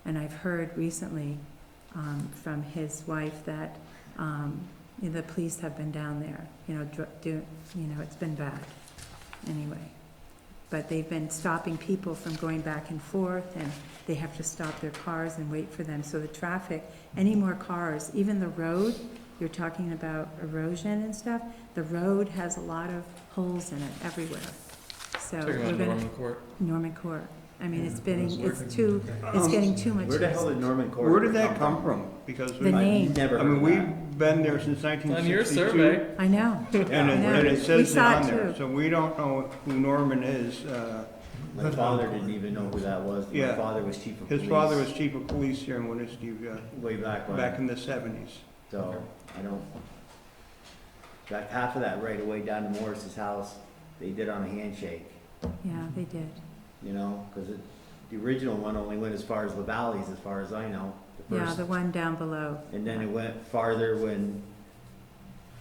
And I've heard recently from his wife that you know, the police have been down there, you know, it's been bad anyway. But they've been stopping people from going back and forth, and they have to stop their cars and wait for them. So the traffic, any more cars, even the road, you're talking about erosion and stuff, the road has a lot of holes in it everywhere. So Talking we're about gonna, Norman Court. Norman Court. I mean, it's getting too much. Where the hell did Norman Court? Where did that come from? Because The name. Never I mean, heard of that. we've been there since 1962. On your survey. I know. And it We says it saw on it there, too. so we don't know who Norman is. My father didn't even know who that was. My Yeah. father was chief of police. His father was chief of police here in Winooski, Way back when. back in the 70s. So, I don't, got half of that right away down to Morris's house, they did on a handshake, Yeah, they did. you know, because the original one only went as far as the valleys, as far as I know. The Yeah, first- the one down below. And then it went farther when,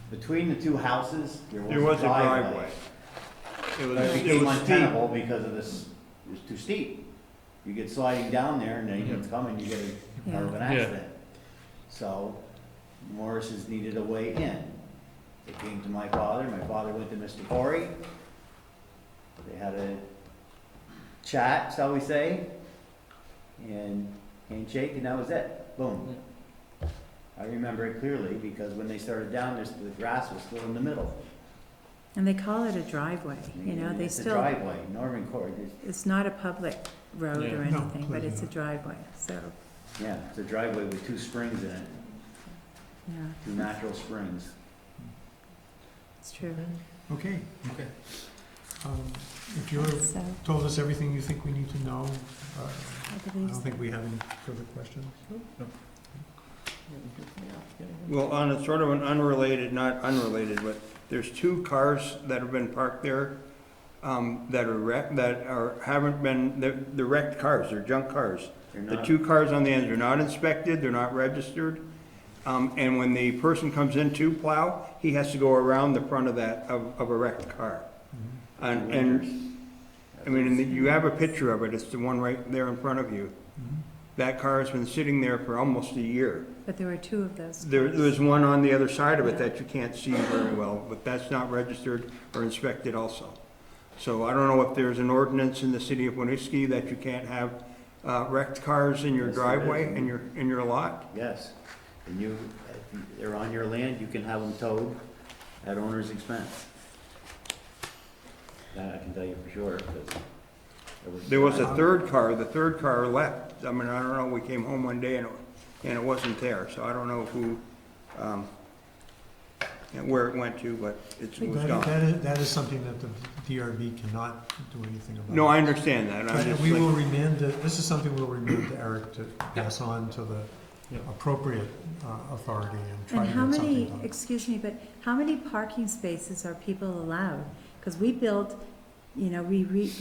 between the two houses, There there was was a a driveway. driveway. It But it was became steep. untenable because of this, it was too steep. You get sliding down there and then it's coming, you get a hell of an Yeah. accident. So Morris's needed a way in. They came to my father went to Mr. Corey. They had a chat, shall we say, and handshake, and that was it. Boom. I remember it clearly because when they started down, the grass was still in the middle. And they call it a driveway, you know, they It's a still, driveway, Norman Court. it's not a public road Yeah. or No, anything, but clearly it's a not. driveway, so, Yeah, it's a driveway with two springs in it, yeah, two natural springs. it's true. Okay. Okay. If you've So, told us everything you think we need to know, I I believe don't so. think we have any further questions. Well, on a sort of an unrelated, not unrelated, but there's two cars that have been parked there, that are wrecked, haven't been, they're wrecked cars, they're junk cars. They're The not- two cars on the ends are not inspected, they're not registered. And when the person comes in to plow, he has to go around the front of of a wrecked car. And, I mean, and you have a picture of it, it's the one right there in front of you. That car has been sitting there for almost a year. But there were two of those. There's one on the other side of it that you can't see very well, but that's not registered or inspected also. So I don't know if there's an ordinance in the city of Winooski that you can't have wrecked cars in your Yes, there driveway, is. in your lot. Yes, and if they're on your land, you can have them towed at owner's expense. That I can tell you for sure, because. There was a third car, the third car left. I mean, I don't know, we came home one day and it wasn't there, so I don't know who, and where it went to, but it was gone. That is something that the DRB cannot do anything about. No, I understand that. I'm But just we will like, remand, this is something we'll remand to Eric to pass on to the appropriate authority and try And to how get something many, done. excuse me, but how many parking spaces are people allowed? Because we built, you know,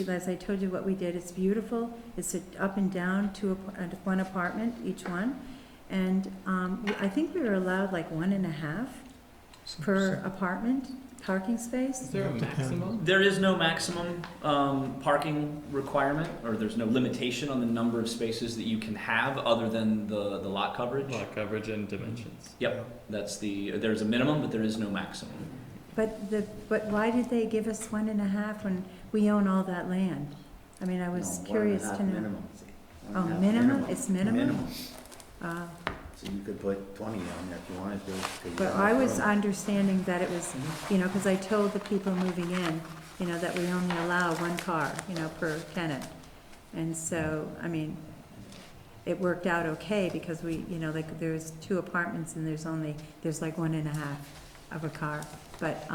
as I told you what we did, it's beautiful, it's up and down one apartment, each one. And I think we were allowed like 1.5, per apartment, parking space? Is there a maximum? There is no maximum parking requirement, or there's no limitation on the number of spaces that you can have other than the lot coverage. Lot coverage and dimensions. Yep, there's a minimum, but there is no maximum. But why did they give us 1.5 when we own all that land? I mean, I was No, curious 1.5 to know. minimum. Oh, 1.5 minimum? It's minimum? Minimum. Ah. So you could put 20 on there if you wanted to. 'cause you But don't I have was room. understanding that it was, you know, because I told the people moving in, you know, that we only allow 1 car, you know, per tenant. And so, I mean, it worked out okay because we, you know, like there's 2 apartments and there's like 1.5 of a car. But,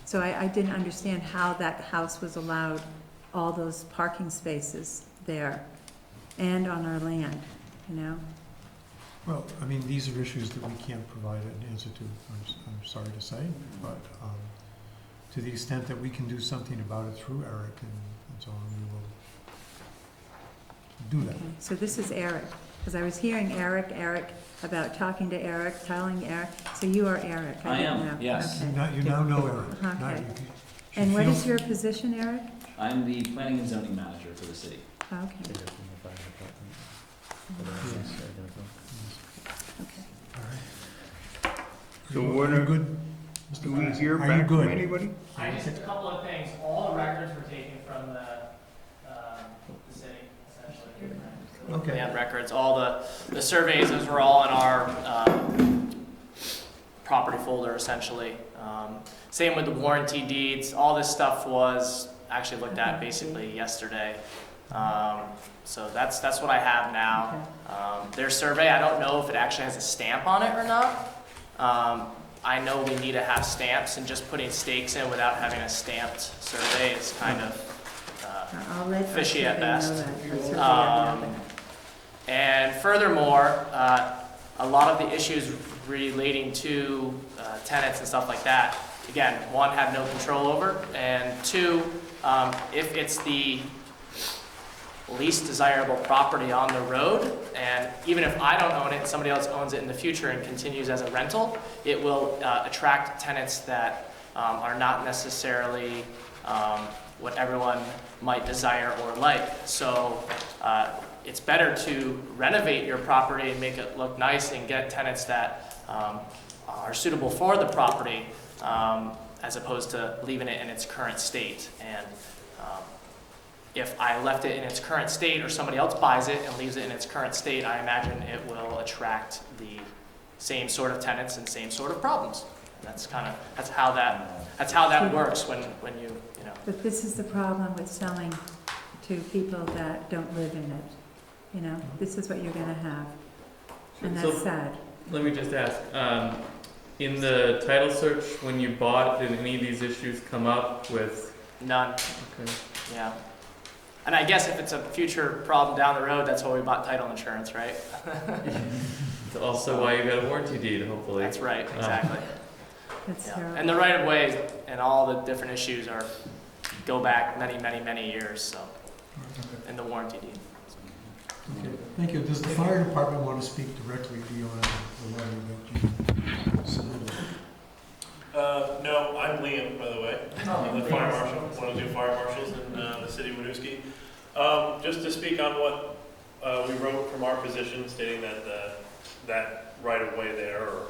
so I didn't understand how that house was allowed all those parking spaces there and on our land, you know? Well, I mean, these are issues that we can't provide an answer to, I'm sorry to say, but to the extent that we can do something about it through Eric and so on, we will do that. Okay, so this is Eric, because I was hearing Eric, about talking to Eric, telling Eric, so you are Eric, I didn't am, know. yes. Okay. You now know Eric. Now Okay. you should And what feel- is your position, Eric? I'm the planning and zoning manager for the city. Okay, okay. All right. So Are what you are- good? Do we hear Are you back from good? anybody? I just, a couple of things, all the records were taken from the city, essentially. Okay. Land records, all the surveys, those were all in our, property folder, essentially. Same with the warranty deeds, all this stuff was actually looked at basically yesterday. So that's what I have now. Their survey, I don't know if it actually has a stamp on it or not. I know we need to have stamps, and just putting stakes in without having a stamped survey is kind of I'll let our fishy at surveyor know best. that. Our surveyor knows that. And furthermore, a lot of the issues relating to tenants and stuff like that, again, 1, have no control over, and 2, if it's the least desirable property on the road, and even if I don't own it and somebody else owns it in the future and continues as a rental, it will attract tenants that are not necessarily what everyone might desire or like. So it's better to renovate your property and make it look nice and get tenants that are suitable for the property, as opposed to leaving it in its current state. And if I left it in its current state, or somebody else buys it and leaves it in its current state, I imagine it will attract the same sort of tenants and same sort of problems. That's how that works when you know. But this is the problem with selling to people that don't live in it, you know? This is what you're gonna have, and So- that's sad. Let me just ask, in the title search, when you bought, did any of these issues come up with? None. Okay. Yeah. And I guess if it's a future problem down the road, that's why we bought title insurance, right? It's also why you got a warranty deed, hopefully. That's right, exactly. That's Yeah. terrible. And the right of way and all the different issues go back many, many, many years, so, in the warranty deed. Okay, thank you. Does the fire department want to speak directly to you on the letter that you submitted? No, I'm Liam, by the way. I'm the fire marshal, one of the 2 fire marshals in the city of Winooski. Just to speak on what we wrote from our position, stating that that right-of-way there, or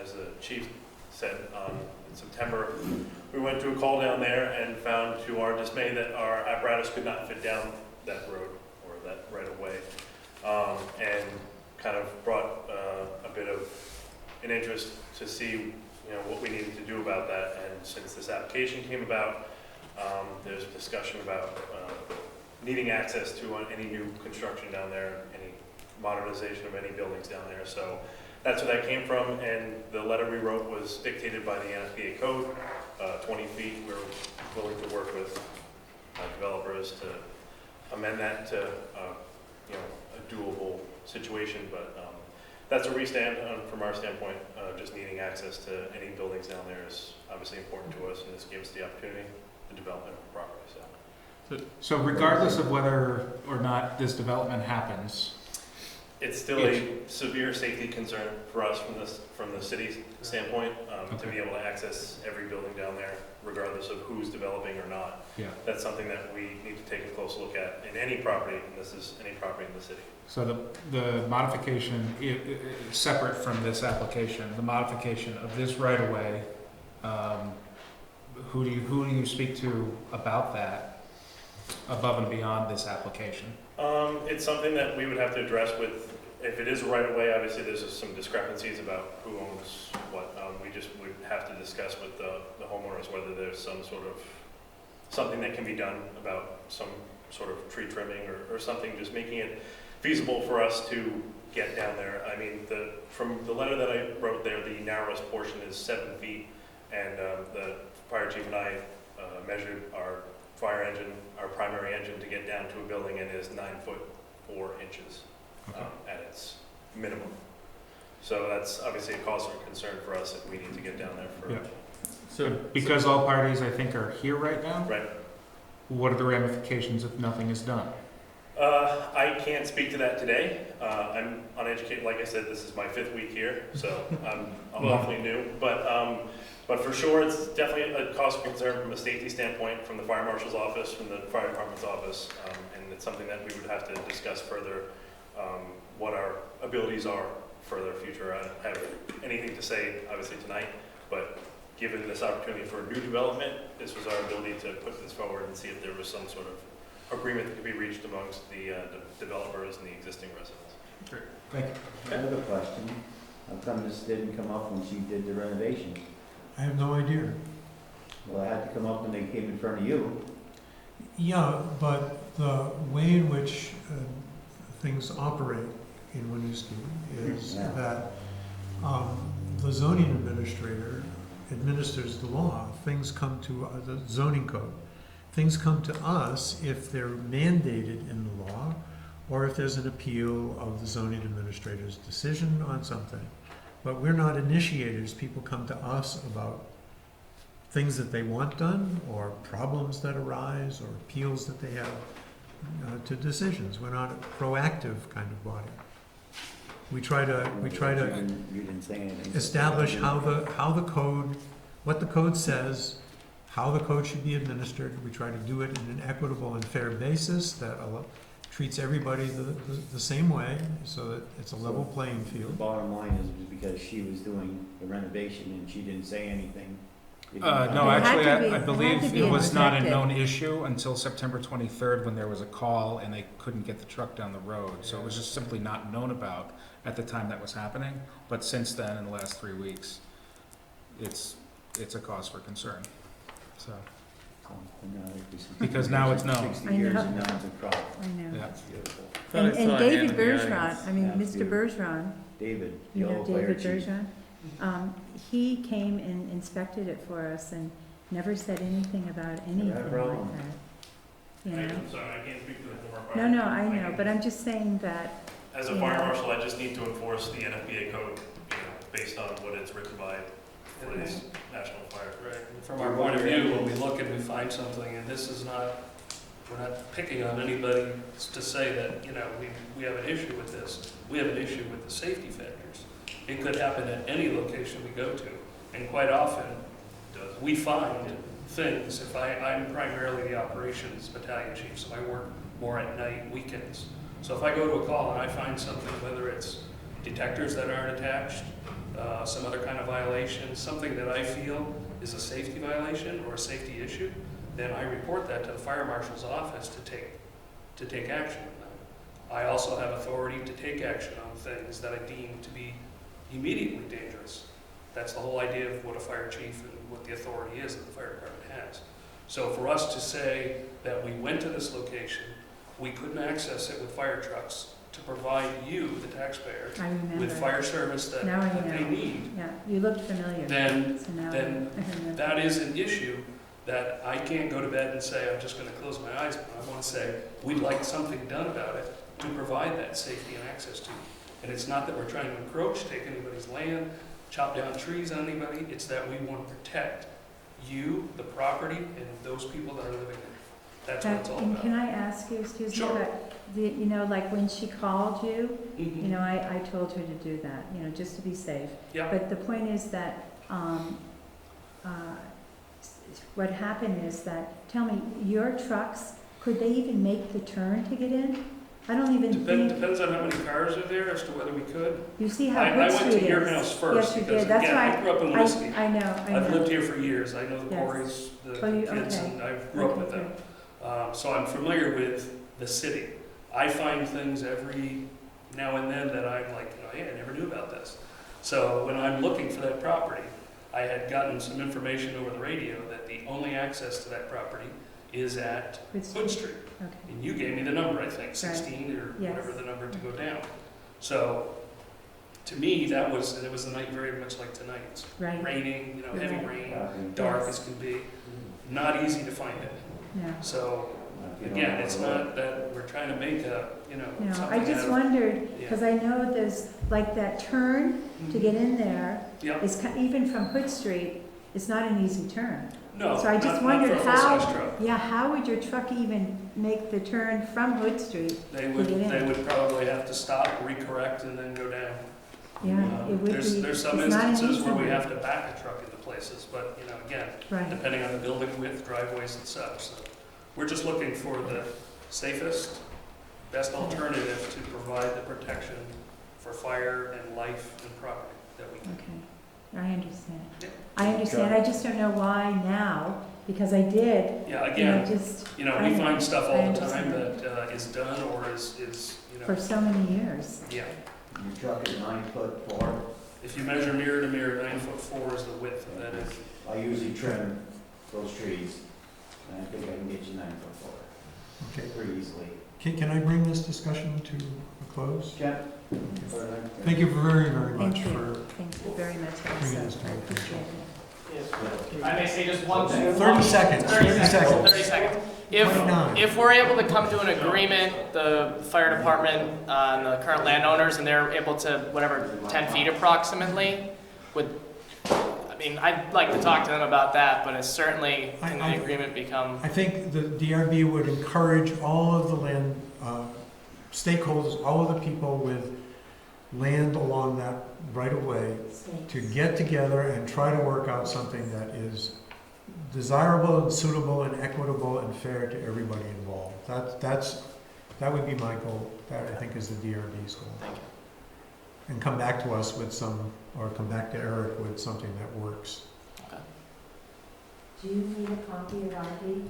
as the chief said in September, we went to a call down there and found to our dismay that our apparatus could not fit down that road or that right-of-way, and kind of brought a bit of an interest to see what we needed to do about that. And since this application came about, there's discussion about needing access to any new construction down there, any modernization of any buildings down there. So that's where that came from, and the letter we wrote was dictated by the NFPA code, 20 feet. We're willing to work with developers to amend that to a doable situation, but that's where we stand from our standpoint. Just needing access to any buildings down there is obviously important to us, and this gave us the opportunity, the development of the property. So regardless of whether or not this development happens, It's still a severe safety concern for us from the city's standpoint, to be able to access every building down there, regardless of who's developing or not. Yeah. That's something that we need to take a close look at in any property, and this is any property in the city. So the modification, separate from this application, the modification of this right-of-way, who do you speak to about that, above and beyond this application? It's something that we would have to address with, if it is a right-of-way, obviously there's some discrepancies about who owns what. We just would have to discuss with the homeowners whether there's some sort of, something that can be done about some sort of tree trimming or something, just making it feasible for us to get down there. I mean, from the letter that I wrote there, the narrowest portion is 7 feet, and the fire chief and I measured our fire engine, our primary engine, to get down to a building, and it is 9 foot 4 inches at its minimum. So that's obviously a cause for concern for us if we need to get down there for. Yeah. So because all parties, I think, are here right now. Right. What are the ramifications if nothing is done? I can't speak to that today. I'm uneducated. Like I said, this is my 5th week here, so I'm awfully new. But for sure, it's definitely a cause for concern from a safety standpoint, from the fire marshal's office, from the fire department's office, and it's something that we would have to discuss further, what our abilities are for the future. I don't have anything to say, obviously, tonight, but given this opportunity for new development, this was our ability to put this forward and see if there was some sort of agreement that could be reached amongst the developers and the existing residents. Great, thank you. I have a question. How come this didn't come up when she did the renovation? I have no idea. Well, it had to come up when they came in front of you. Yeah, but the way in which things operate in Winooski is that the zoning administrator administers the law. Things come to the zoning code. Things come to us if they're mandated in the law, or if there's an appeal of the zoning administrator's decision on something. But we're not initiators. People come to us about things that they want done, or problems that arise, or appeals that they have to decisions. We're not a proactive kind of body. We try to You didn't say anything. establish how the code, what the code says, how the code should be administered. We try to do it in an equitable and fair basis that treats everybody the same way, so that it's a level playing The field. bottom line is because she was doing the renovation and she didn't say anything. No, actually, I believe be it was not a inspected. known issue until September 23rd, when there was a call and they couldn't get the truck down the road. So it was just simply not known about at the time that was happening. But since then, in the last 3 weeks, it's a cause for concern. So, because now it's known. 60 I years know. and now it's a problem. I know. Yeah. That's beautiful. And, I saw a hand David in the Bergeron, audience. I mean, Yeah, Mr. beautiful. Bergeron, David, the you know old fire David chief. Bergeron? He came and inspected it for us and never said anything about anything like problem. that. You know? I'm sorry, I can't speak to the former fire. No, I know, but I'm just saying that, As a fire marshal, I just need to enforce the NFPA code, based on what it's written by for this national fire. Right, and from our point of view, when we look and we find something, and this is not, we're not picking on anybody to say that, we have an issue with this. We have an issue with the safety factors. It could happen at any location we go to, and quite often, we find things. If I'm primarily the operations battalion chief, so I work more at night, weekends. So if I go to a call and I find something, whether it's detectors that aren't attached, some other kind of violation, something that I feel is a safety violation or a safety issue, then I report that to the fire marshal's office to take action on that. I also have authority to take action on things that I deem to be immediately dangerous. That's the whole idea of what a fire chief and what the authority is that the fire department has. So for us to say that we went to this location, we couldn't access it with fire trucks to provide you, the taxpayer, I remember. with fire service that, Now I that they know. need, Yeah, you looked familiar. then, So now then I remember. that is an issue that I can't go to bed and say, I'm just gonna close my eyes, but I wanna say, we'd like something done about it to provide that safety and access to. And it's not that we're trying to encroach, take anybody's land, chop down trees on anybody, it's that we wanna protect you, the property, and those people that are living there. That's what it's all And about. can I ask you, excuse me, Sure. but, you know, like when she called you, Mhm. you know, I told her to do that, you know, just to be safe. Yeah. But the point is that, what happened is that, tell me, your trucks, could they even make the turn to get in? I don't even think, Depends on how many cars are there as to whether we could. you see how I Wood went Street is? to your house first, Yes, you because did, that's again, why, I grew up in Winooski. I know, I've lived here for years, I know the Yes. Corys, the Oh, you- kids, okay. and I grew up with Okay, them. So I'm familiar with the city. I find things every now and then that I'm like, hey, I never knew about this. So when I'm looking for that property, I had gotten some information over the radio that the only access to that property is at Hood Street. Okay. And you gave me the number, I think, 16 or Yes. whatever the number to go down. So to me, it was a night very much like tonight's. Right. Raining, you know, heavy Right. rain, dark as can be, not easy to find it. Yeah. So again, it's not that we're trying to make a, No, something I just out of- wondered, Yeah. because I know there's, like that turn to get in there, Yeah. is, even from Hood Street, it's not an easy turn. No, So I just not for wondered a full-size how, truck. yeah, how would your truck even make the turn from Hood Street They to would, get in? they would probably have to stop, recorrect, and then go down. Yeah, it would be, There's some it's not an instances easy where we one. have to back a truck into places, but, again, Right. depending on the building width, driveways and such. So we're just looking for the safest, best alternative to provide the protection for fire and life and property that we can. Okay, I understand. Yeah. I understand, I just don't know why now, because I did, Yeah, you know, again, just, we I know, find stuff I all the time understand. that is done or is, for so many years. yeah. Your truck is 9'4". If you measure mirror to mirror, 9'4" is the width of that is. I usually trim those trees, and I think I can get you 9'4", Okay. pretty easily. Can I bring this discussion to a close? Jeff? Thank you very, very much Thank you, for thank you very much, bringing Elsa. this to I our appreciate attention. it. I may say just one thing. 30 seconds, 30 seconds. 30 seconds. 29. If we're able to come to an agreement, the fire department and the current landowners, and they're able to, whatever, 10 feet approximately, I'd like to talk to them about that, but it's certainly, can the agreement become... I think the DRB would encourage all of the land stakeholders, all of the people with land along that right of way to get together and try to work out something that is desirable and suitable and equitable and fair to everybody involved. That would be my goal. That I think is the DRB's goal. Thank you. And come back to us with or come back to Eric with something that works. Do you need a copy of our deed,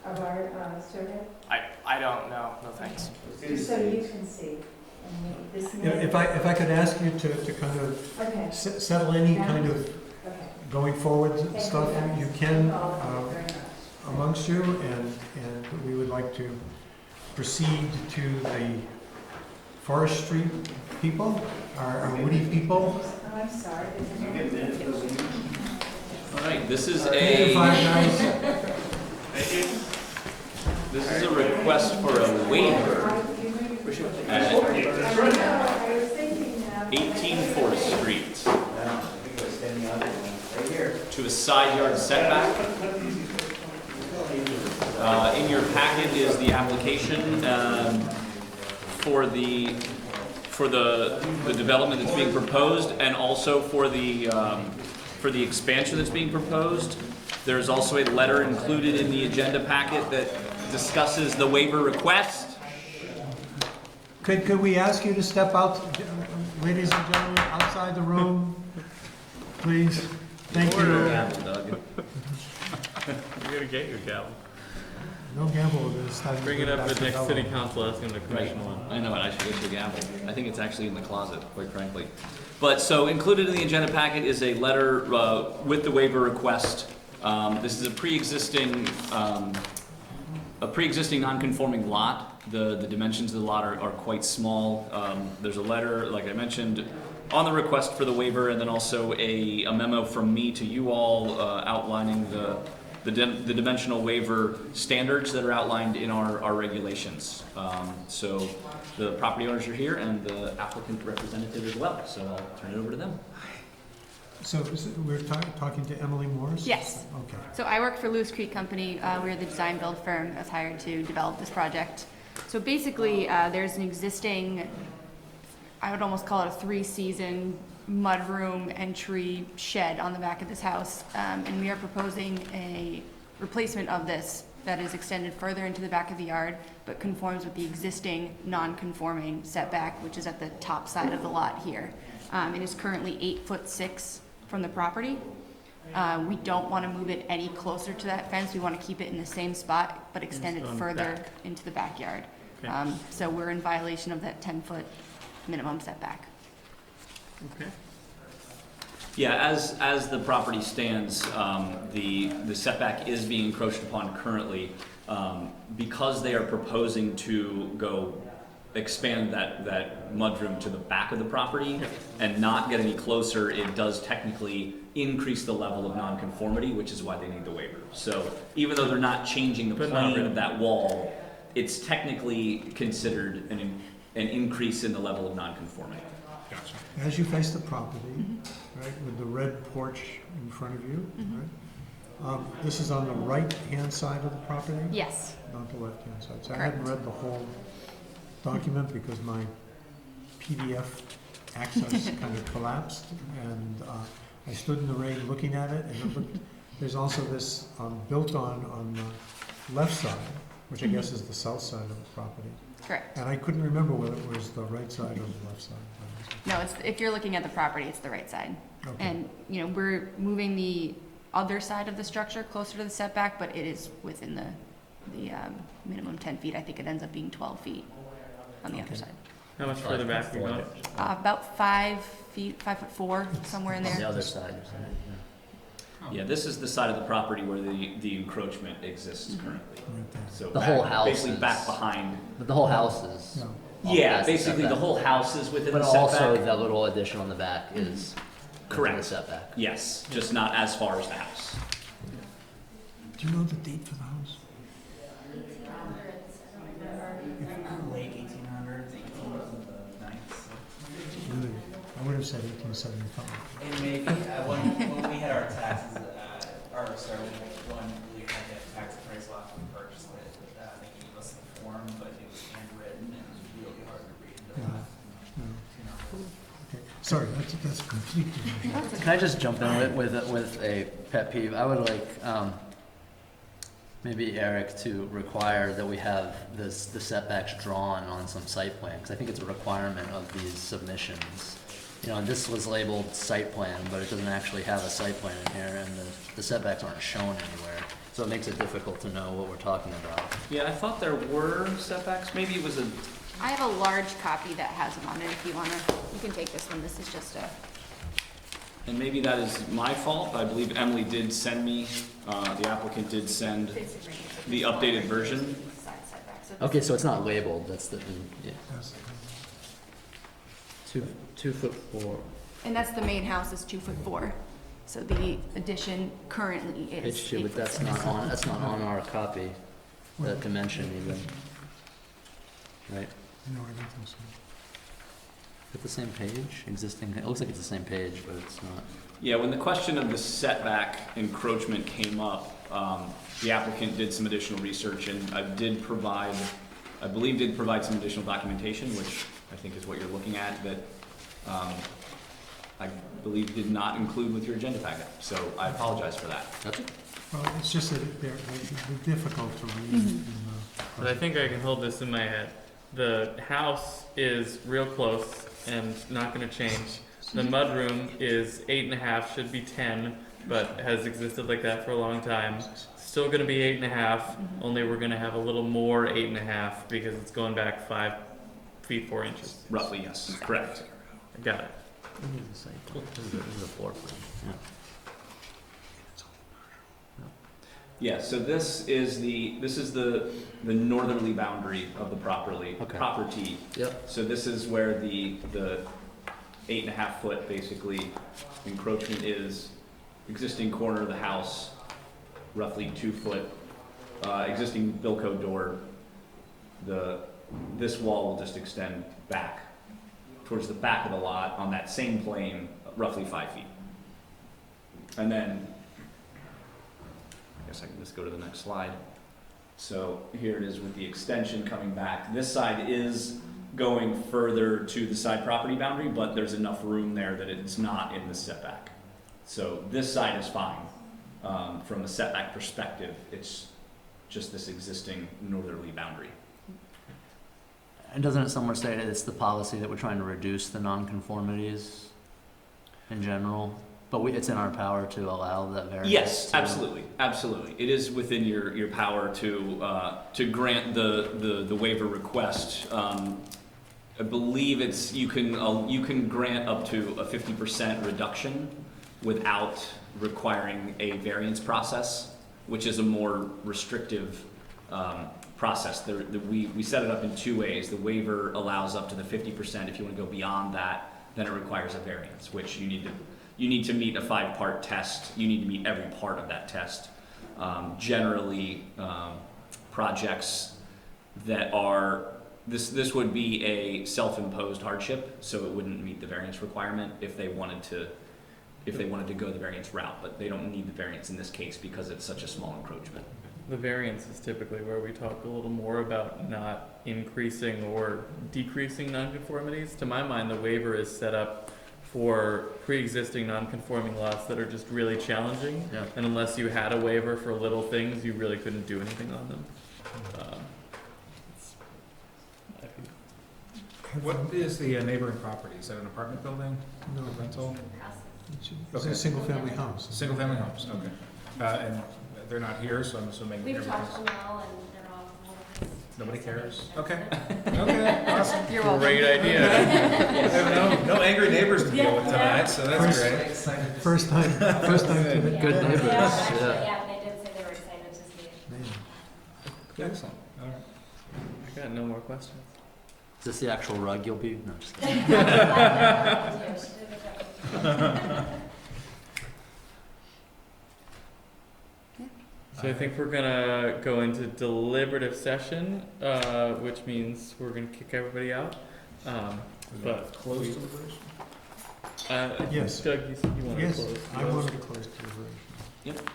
of our survey? I don't know, no thanks. Just so you can see. And this may- If I could ask you to kind of Okay. settle any kind of Okay. going forward Thank you, stuff guys. you can Thank you very much. amongst you, and we would like to proceed to the forestry people, our woody people. Oh, I'm sorry. All right, this is Thank you, Five Guys. This is a request for a waiver at 18 Forest Street to a side yard setback. In your packet is the application for the development that's being proposed, and also for the expansion that's being proposed. There's also a letter included in the agenda packet that discusses the waiver request. Could we ask you to step out, ladies and gentlemen, outside the room, please? Thank you. Doug. You're gonna get your gavel. No gavel this time. Bring it up at next city council, asking them to commission one. I know it, I should get your gavel. I think it's actually in the closet, quite frankly. But so included in the agenda packet is a letter with the waiver request. This is a pre-existing non-conforming lot. The dimensions of the lot are quite small. There's a letter, like I mentioned, on the request for the waiver, and then also a memo from me to you all outlining the dimensional waiver standards that are outlined in our regulations. So the property owners are here and the applicant representative as well. So I'll turn it over to them. So we're talking to Emily Morris? Yes. Okay. So I work for Lewis Creek Company. We're the design build firm that's hired to develop this project. So basically, there's an existing, I would almost call it a 3-season mudroom entry shed on the back of this house. And we are proposing a replacement of this that is extended further into the back of the yard, but conforms with the existing non-conforming setback, which is at the top side of the lot here. It is currently 8'6" from the property. We don't want to move it any closer to that fence. We want to keep it in the same spot, but extend it further into the backyard. Okay. So we're in violation of that 10-foot minimum setback. Okay. Yeah, as the property stands, the setback is being encroached upon currently. Because they are proposing to expand that mudroom to the back of the property and not get any closer, it does technically increase the level of nonconformity, which is why they need the waiver. So even though they're not changing the plane of that wall, it's technically considered an increase in the level of nonconformity. Gotcha. As you face the property, right, with the red porch in front of you, right? This is on the right-hand side of the property? Yes. Not the left-hand side. So I Correct. hadn't read the whole document because my PDF access kind of collapsed, and I stood in the rain looking at it, and it looked, there's also this built on the left side, which I guess is the south side of the property. Correct. And I couldn't remember whether it was the right side or the left side. No, if you're looking at the property, it's the right side. Okay. And, we're moving the other side of the structure closer to the setback, but it is within the minimum 10 feet. I think it ends up being 12 feet on the other side. How much further back are you going? About 5 feet, 5'4", somewhere in there. On the other side, or something, Yeah, this is the side of the property where the encroachment exists currently. So The whole house basically is- back behind. But the whole house is. Yeah. all Yeah, past the basically the setback. whole house is within But the also setback. that little addition on the back is Correct. the setback. Yes, just not as far as the house. Do you know the date for the house? Late 1800s, 1890s. Really? I would have said 1875. It may be, when we had our taxes, when we had that tax appraisal after we purchased it, they gave us the form, but it was handwritten and it was really hard to read. Okay. Sorry, that's completely. Can I just jump in with a pet peeve? I would like maybe Eric to require that we have the setbacks drawn on some site plan, because I think it's a requirement of these submissions. And this was labeled site plan, but it doesn't actually have a site plan in here, and the setbacks aren't shown anywhere. So it makes it difficult to know what we're talking about. Yeah, I thought there were setbacks. Maybe it was a. I have a large copy that has them on it if you want to. You can take this one. This is just a. And maybe that is my fault. I believe Emily did send me, the applicant did send the updated version. Okay, so it's not labeled, that's the, yeah. 2'4". And that's the main house is 2'4". So the addition currently is. Page 2, but that's not on our copy, that dimension even. Right? No, I don't think so. It's the same page, existing, it looks like it's the same page, but it's not. Yeah, when the question of the setback encroachment came up, the applicant did some additional research, and I believe did provide some additional documentation, which I think is what you're looking at, that I believe did not include with your agenda packet. So I apologize for that. That's it. Well, it's just that they're difficult to read. But I think I can hold this in my head. The house is real close and not going to change. The mudroom is 8.5, should be 10, but has existed like that for a long time. Still going to be 8.5, only we're going to have a little more 8.5 because it's going back 5 feet 4 inches. Roughly, yes, correct. I got it. This is a floor plan, yeah. Yeah, so this is the northerly boundary of the property. Yep. So this is where the 8.5 foot basically encroachment is. Existing corner of the house, roughly 2 foot. Existing Bilco door. This wall will just extend back towards the back of the lot on that same plane, roughly 5 feet. And then, I guess I can just go to the next slide. So here it is with the extension coming back. This side is going further to the side property boundary, but there's enough room there that it's not in the setback. So this side is fine. From a setback perspective, it's just this existing northerly boundary. And doesn't it somewhere say that it's the policy that we're trying to reduce the nonconformities in general? But it's in our power to allow that variance? Yes, absolutely, absolutely. It is within your power to grant the waiver request. I believe you can grant up to a 50% reduction without requiring a variance process, which is a more restrictive process. We set it up in two ways. The waiver allows up to the 50%. If you want to go beyond that, then it requires a variance, which you need to meet a 5-part test. You need to meet every part of that test. Generally, projects that are this would be a self-imposed hardship, so it wouldn't meet the variance requirement if they wanted to go the variance route, but they don't need the variance in this case because it's such a small encroachment. The variance is typically where we talk a little more about not increasing or decreasing nonconformities. To my mind, the waiver is set up for pre-existing non-conforming lots that are just really challenging. Yeah. And unless you had a waiver for little things, you really couldn't do anything on them. What is the neighboring property? Is that an apartment building? No. A rental? It's a single-family house. Single-family homes, okay. And they're not here, so I'm assuming We've talked to everything's... them all, and they're all. Nobody cares? Okay. Okay, awesome. You're welcome. Great idea. I have no angry neighbors to deal with tonight, so that's great. First time to Good neighbors. Yeah, they did say they were excited to see it. Excellent, all right. I got no more questions. Is this the actual rug you'll be? No, just kidding. So I think we're gonna go into deliberative session, which means we're gonna kick everybody out. But Close deliberation? Yes. Doug, you said you wanted Yes, to close. I wanted to close deliberation. Yep.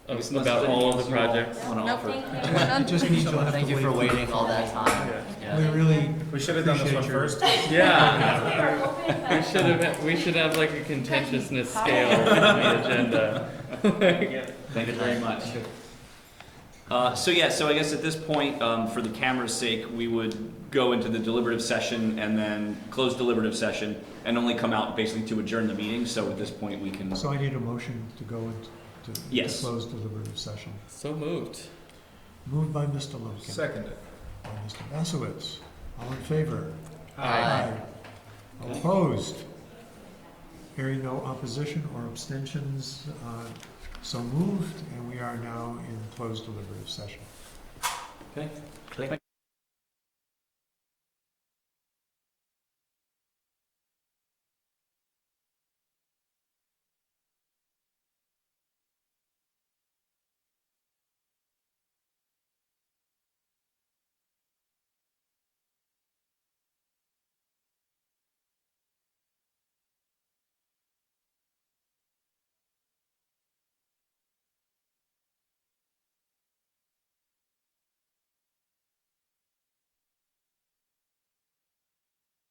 About all of the projects. Nope, thank you. Just need to Thank you for waiting all that time. We really We should have done this one appreciate your- first. Yeah. we should have like a contentiousness scale on the agenda. Thank you very much. So I guess at this point, for the camera's sake, we would go into the deliberative session and then close deliberative session and only come out basically to adjourn the meeting. So at this point, we can. So I need a motion to go into Yes. to close deliberative session. So moved. Moved by Mr. Lumpkin. Seconded. By Mr. Basowitz. All in favor? Aye. All opposed? Hearing no opposition or abstentions, so moved, and we are now in closed deliberative session. Okay.